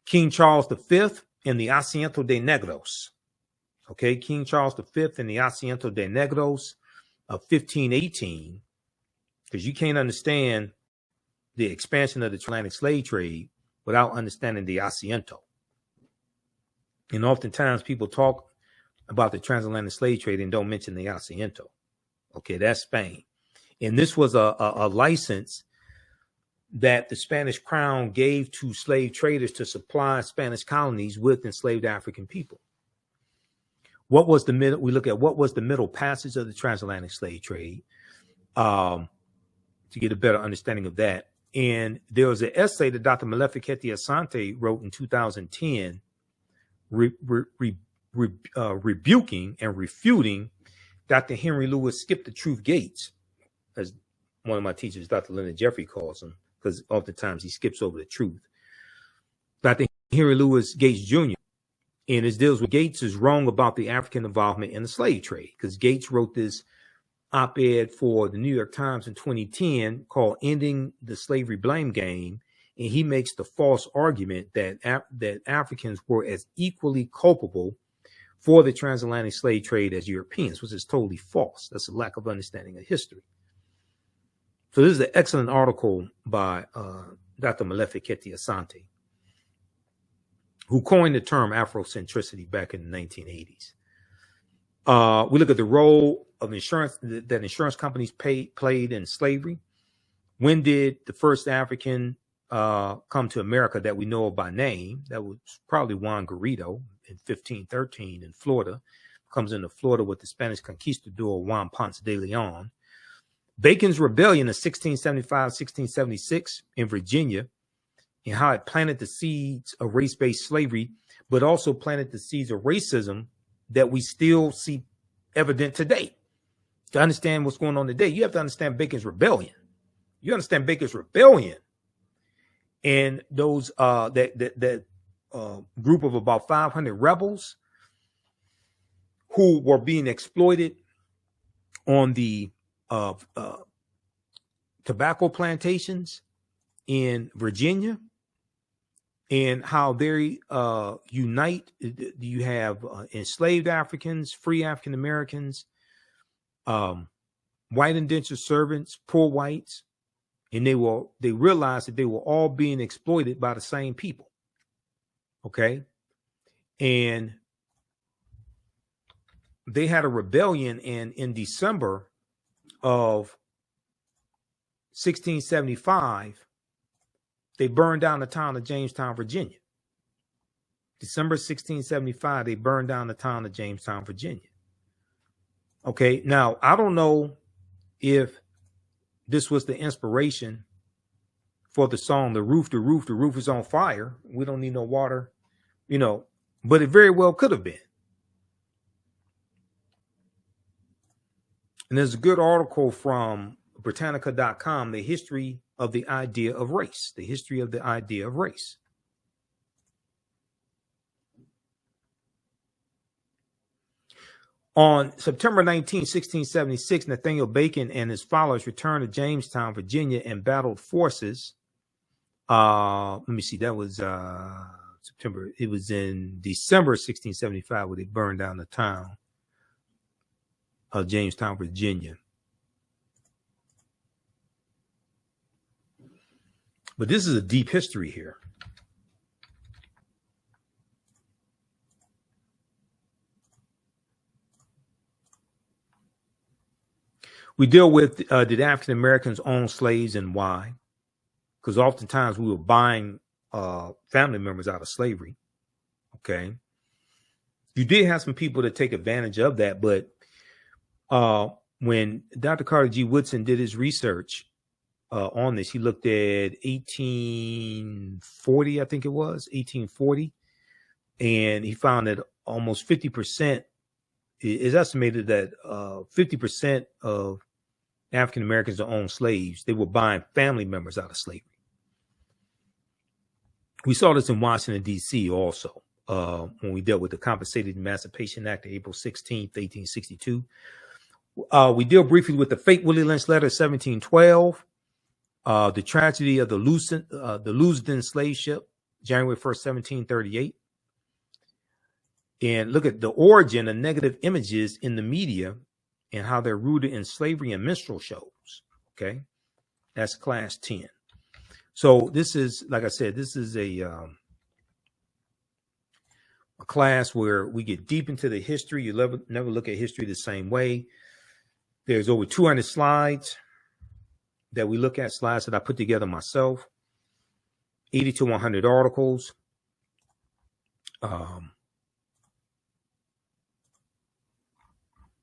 King Charles V and the Asiento de Negros. Okay, King Charles V and the Asiento de Negros of 1518, because you can't understand the expansion of the transatlantic slave trade without understanding the Asiento. And oftentimes people talk about the transatlantic slave trade and don't mention the Asiento. Okay, that's Spain. And this was a license that the Spanish crown gave to slave traders to supply Spanish colonies with enslaved African people. What was the middle? We look at what was the middle passage of the transatlantic slave trade to get a better understanding of that. And there was an essay that Dr. Maleficenti Asante wrote in 2010, rebuking and refuting Dr. Henry Louis Skip the Truth Gates, as one of my teachers, Dr. Leonard Jeffrey, calls him, because oftentimes he skips over the truth. Dr. Henry Louis Gates Jr. And it deals with Gates is wrong about the African involvement in the slave trade, because Gates wrote this op-ed for the New York Times in 2010 called Ending the Slavery Blame Game. And he makes the false argument that Africans were as equally culpable for the transatlantic slave trade as Europeans, which is totally false. That's a lack of understanding of history. So this is an excellent article by Dr. Maleficenti Asante, who coined the term Afrocentricity back in the 1980s. We look at the role of insurance that insurance companies played in slavery. When did the first African come to America that we know of by name? That was probably Juan Garrido in 1513 in Florida. Comes into Florida with the Spanish conquistador Juan Ponce de Leon. Bacon's Rebellion in 1675-1676 in Virginia, and how it planted the seeds of race-based slavery, but also planted the seeds of racism that we still see evident today. To understand what's going on today, you have to understand Bacon's Rebellion. You understand Bacon's Rebellion and those that group of about 500 rebels who were being exploited on the tobacco plantations in Virginia, and how they unite. You have enslaved Africans, free African Americans, white indentured servants, poor whites, and they realized that they were all being exploited by the same people. Okay, and they had a rebellion, and in December of 1675, they burned down the town of Jamestown, Virginia. December 1675, they burned down the town of Jamestown, Virginia. Okay, now I don't know if this was the inspiration for the song, the roof is on fire. We don't need no water, but it very well could have been. And there's a good article from Britannica.com, the history of the idea of race, the history of the idea of race. On September 19, 1676, Nathaniel Bacon and his followers returned to Jamestown, Virginia, and battled forces. Let me see, that was September. It was in December 1675 where they burned down the town of Jamestown, Virginia. But this is a deep history here. We deal with did African Americans own slaves and why? Because oftentimes we were buying family members out of slavery. Okay. You did have some people that take advantage of that, but when Dr. Carter G. Woodson did his research on this, he looked at 1840, I think it was, 1840, and he found that almost 50%, is estimated that 50% of African Americans that owned slaves, they were buying family members out of slavery. We saw this in Washington, D.C. also when we dealt with the Compensated Emancipation Act of April 16th, 1862. We deal briefly with the fake Willie Lynch letter, 1712, the tragedy of the Lusden slave ship, January 1st, 1738. And look at the origin of negative images in the media and how they're rooted in slavery and minstrel shows. Okay. That's class 10. So this is, like I said, this is a class where we get deep into the history. You never look at history the same way. There's over 200 slides that we look at, slides that I put together myself, 80 to 100 articles.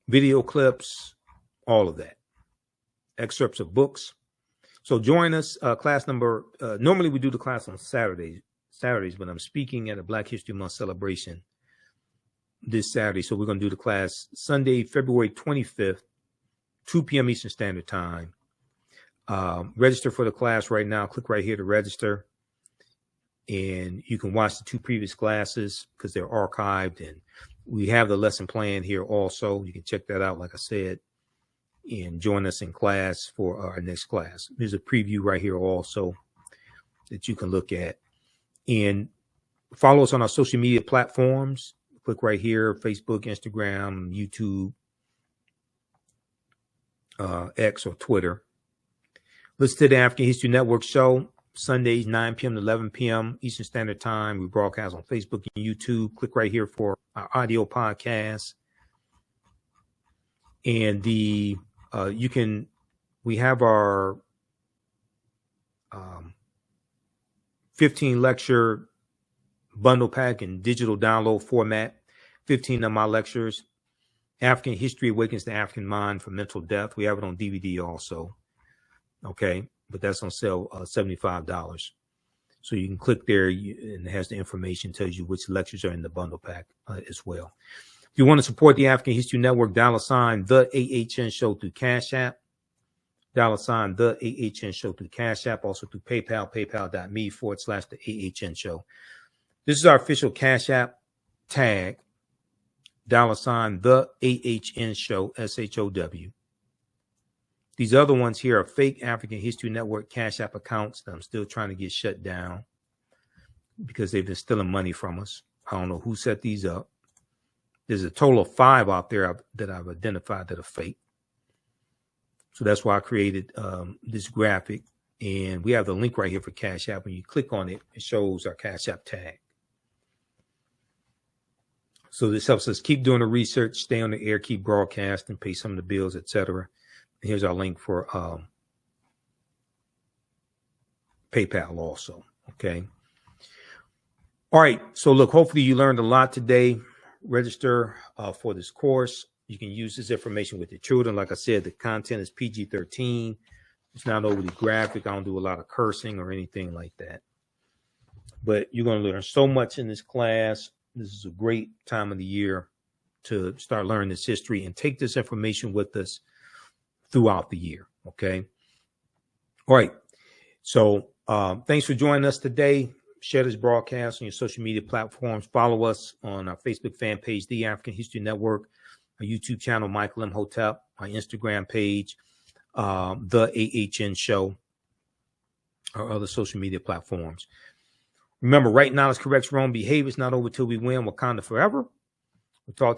Video clips, all of that, excerpts of books. So join us, class number, normally we do the class on Saturdays, but I'm speaking at a Black History Month celebration this Saturday. So we're going to do the class Sunday, February 25th, 2 p.m. Eastern Standard Time. Register for the class right now. Click right here to register. And you can watch the 2 previous classes because they're archived, and we have the lesson plan here also. You can check that out, like I said, and join us in class for our next class. There's a preview right here also that you can look at. And follow us on our social media platforms. Click right here, Facebook, Instagram, YouTube, X or Twitter. Listen to the African History Network show, Sundays, 9 p.m. to 11 p.m. Eastern Standard Time. We broadcast on Facebook and YouTube. Click right here for our audio podcast. And we have our 15 lecture bundle pack in digital download format. 15 of my lectures. African History Awakens the African Mind from Mental Death. We have it on DVD also. Okay. But that's on sale, $75. So you can click there and it has the information, tells you which lectures are in the bundle pack as well. If you want to support the African History Network, $ the AHN show through Cash App, $ the AHN show through Cash App, also through PayPal, paypal.me/the AHN show. This is our official Cash App tag, $ the AHN show, SHOW. These other ones here are fake African History Network Cash App accounts that I'm still trying to get shut down because they've been stealing money from us. I don't know who set these up. There's a total of 5 out there that I've identified that are fake. So that's why I created this graphic. And we have the link right here for Cash App. When you click on it, it shows our Cash App tag. So this helps us keep doing the research, stay on the air, keep broadcasting, pay some of the bills, etc. Here's our link for PayPal also. Okay. All right. So look, hopefully you learned a lot today. Register for this course. You can use this information with your children. Like I said, the content is PG-13. It's not overly graphic. I don't do a lot of cursing or anything like that. But you're going to learn so much in this class. This is a great time of the year to start learning this history and take this information with us throughout the year. Okay. All right. So thanks for joining us today. Share this broadcast on your social media platforms. Follow us on our Facebook fan page, The African History Network, our YouTube channel, Michael Imhotep, our Instagram page, The AHN Show, our other social media platforms. Remember, right now is correct wrong behavior. It's not over till we win. Wakanda forever. We'll talk